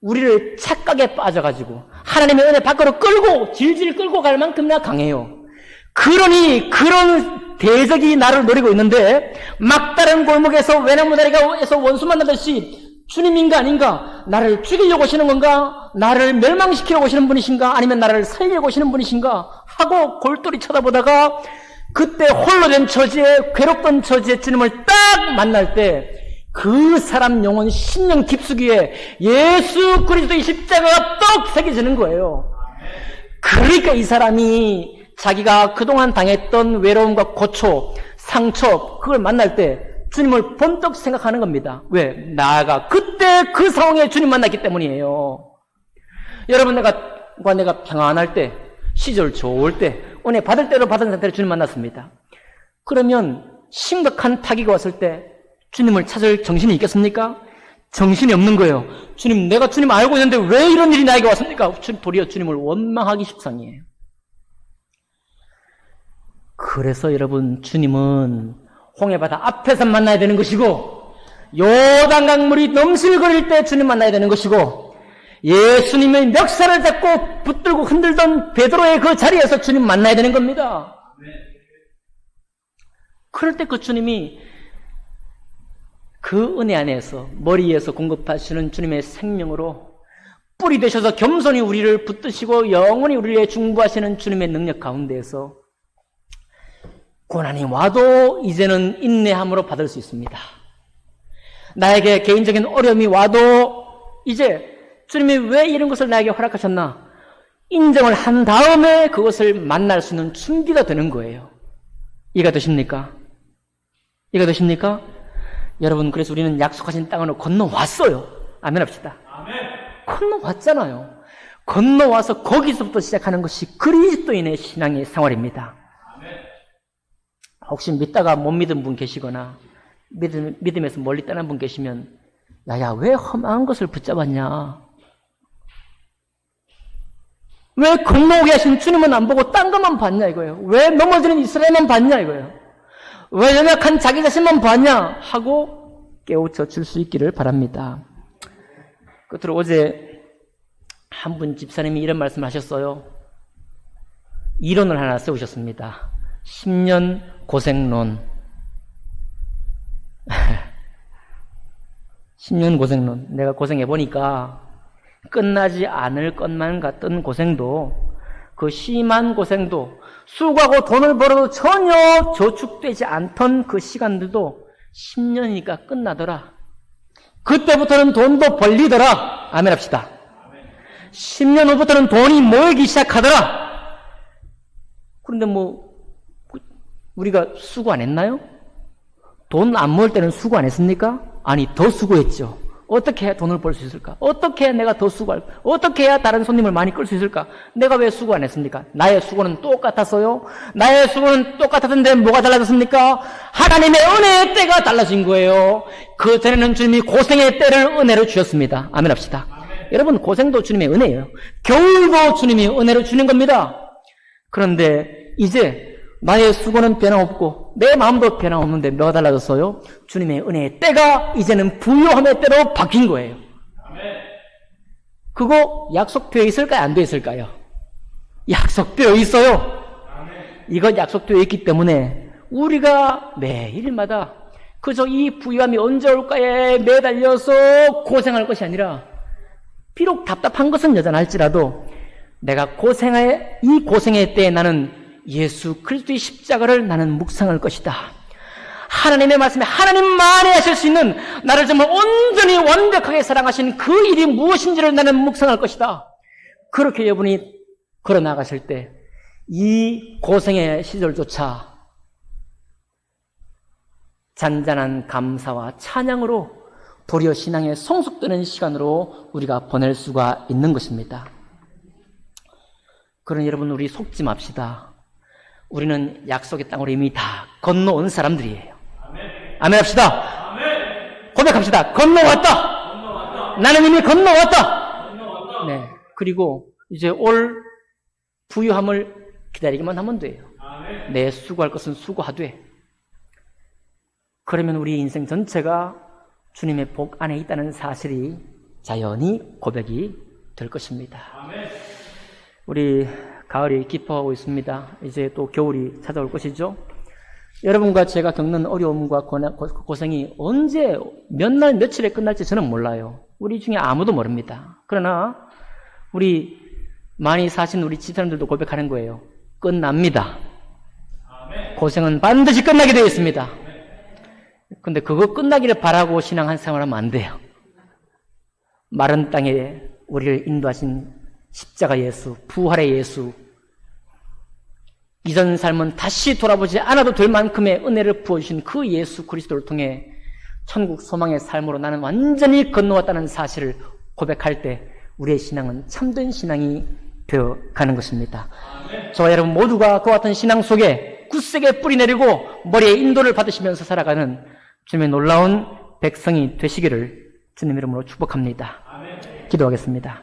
우리를 착각에 빠져가지고 하나님의 은혜 밖으로 끌고 질질 끌고 갈 만큼이나 강해요. 그러니 그런 대적이 나를 노리고 있는데 막다른 골목에서 외나무다리가에서 원수 만나듯이 주님인가 아닌가, 나를 죽이려고 오시는 건가, 나를 멸망시키려고 오시는 분이신가, 아니면 나를 살리려고 오시는 분이신가 하고 골똘히 쳐다보다가 그때 홀로 된 처지에, 괴롭던 처지에 주님을 딱 만날 때 그 사람 영혼 심령 깊숙이에 예수 그리스도의 십자가가 떡 새겨지는 거예요. 그러니까 이 사람이 자기가 그동안 당했던 외로움과 고초, 상처, 그걸 만날 때 주님을 번뜩 생각하는 겁니다. 왜? 나가 그때 그 상황에 주님 만났기 때문이에요. 여러분, 내가 평안할 때, 시절 좋을 때, 은혜 받을 때로 받은 상태로 주님 만났습니다. 그러면 심각한 타기가 왔을 때 주님을 찾을 정신이 있겠습니까? 정신이 없는 거예요. 주님, 내가 주님 알고 있는데 왜 이런 일이 나에게 왔습니까? 도리어 주님을 원망하기 십상이에요. 그래서 여러분, 주님은 홍해바다 앞에서 만나야 되는 것이고, 요단강물이 넘실거릴 때 주님 만나야 되는 것이고, 예수님의 멱살을 잡고 붙들고 흔들던 베드로의 그 자리에서 주님 만나야 되는 겁니다. 그럴 때 그 주님이 그 은혜 안에서 머리에서 공급하시는 주님의 생명으로 뿌리 되셔서 겸손히 우리를 붙드시고 영원히 우리를 중보하시는 주님의 능력 가운데에서 고난이 와도 이제는 인내함으로 받을 수 있습니다. 나에게 개인적인 어려움이 와도 이제 주님이 왜 이런 것을 나에게 허락하셨나 인정을 한 다음에 그것을 만날 수 있는 준비가 되는 거예요. 이해가 되십니까? 이해가 되십니까? 여러분, 그래서 우리는 약속하신 땅으로 건너왔어요. 아멘 합시다. 아멘. 건너왔잖아요. 건너와서 거기서부터 시작하는 것이 그리스도인의 신앙의 생활입니다. 아멘. 혹시 믿다가 못 믿은 분 계시거나 믿음에서 멀리 떠난 분 계시면 야야, 왜 험한 것을 붙잡았냐? 왜 건너오게 하신 주님은 안 보고 딴 것만 봤냐 이거예요. 왜 넘어지는 이스라엘만 봤냐 이거예요. 왜 연약한 자기 자신만 봤냐 하고 깨우쳐 줄 수 있기를 바랍니다. 끝으로 어제 한 분 집사님이 이런 말씀을 하셨어요. 이론을 하나 세우셨습니다. 10년 고생론. 10년 고생론. 내가 고생해보니까 끝나지 않을 것만 같던 고생도, 그 심한 고생도, 수고하고 돈을 벌어도 전혀 저축되지 않던 그 시간들도 10년이니까 끝나더라. 그때부터는 돈도 벌리더라. 아멘 합시다. 10년 후부터는 돈이 모이기 시작하더라. 그런데 우리가 수고 안 했나요? 돈 안 모을 때는 수고 안 했습니까? 아니, 더 수고했죠. 어떻게 해야 돈을 벌 수 있을까? 어떻게 해야 내가 더 수고할까? 어떻게 해야 다른 손님을 많이 끌 수 있을까? 내가 왜 수고 안 했습니까? 나의 수고는 똑같았어요? 나의 수고는 똑같았는데 뭐가 달라졌습니까? 하나님의 은혜의 때가 달라진 거예요. 그 전에는 주님이 고생의 때를 은혜로 주셨습니다. 아멘 합시다. 아멘. 여러분, 고생도 주님의 은혜예요. 겨울도 주님이 은혜로 주는 겁니다. 그런데 이제 나의 수고는 변함없고 내 마음도 변함없는데 뭐가 달라졌어요? 주님의 은혜의 때가 이제는 부요함의 때로 바뀐 거예요. 그거 약속되어 있을까요? 안 되어 있을까요? 약속되어 있어요. 이거 약속되어 있기 때문에 우리가 매일마다 그저 이 부요함이 언제 올까에 매달려서 고생할 것이 아니라, 비록 답답한 것은 여전할지라도 내가 이 고생의 때에 나는 예수 그리스도의 십자가를 나는 묵상할 것이다. 하나님의 말씀에 하나님만이 하실 수 있는, 나를 정말 온전히 완벽하게 사랑하신 그 일이 무엇인지를 나는 묵상할 것이다. 그렇게 여러분이 걸어 나가실 때 이 고생의 시절조차 잔잔한 감사와 찬양으로 도리어 신앙에 성숙되는 시간으로 우리가 보낼 수가 있는 것입니다. 그러니 여러분, 우리 속지 맙시다. 우리는 약속의 땅으로 이미 다 건너온 사람들이에요. 아멘 합시다. 고백합시다. 건너왔다. 나는 이미 건너왔다. 네. 그리고 이제 올 부유함을 기다리기만 하면 돼요. 내 수고할 것은 수고하되. 그러면 우리 인생 전체가 주님의 복 안에 있다는 사실이 자연히 고백이 될 것입니다. 우리 가을이 깊어가고 있습니다. 이제 또 겨울이 찾아올 것이죠. 여러분과 제가 겪는 어려움과 고생이 언제 몇 날 며칠에 끝날지 저는 몰라요. 우리 중에 아무도 모릅니다. 그러나 우리 많이 사신 우리 집사람들도 고백하는 거예요. 끝납니다. 고생은 반드시 끝나게 되어 있습니다. 근데 그거 끝나기를 바라고 신앙 한 생활하면 안 돼요. 마른 땅에 우리를 인도하신 십자가 예수, 부활의 예수, 이전 삶은 다시 돌아보지 않아도 될 만큼의 은혜를 부어주신 그 예수 그리스도를 통해 천국 소망의 삶으로 나는 완전히 건너왔다는 사실을 고백할 때 우리의 신앙은 참된 신앙이 되어가는 것입니다. 저와 여러분 모두가 그와 같은 신앙 속에 굳세게 뿌리 내리고 머리에 인도를 받으시면서 살아가는 주님의 놀라운 백성이 되시기를 주님 이름으로 축복합니다. 기도하겠습니다.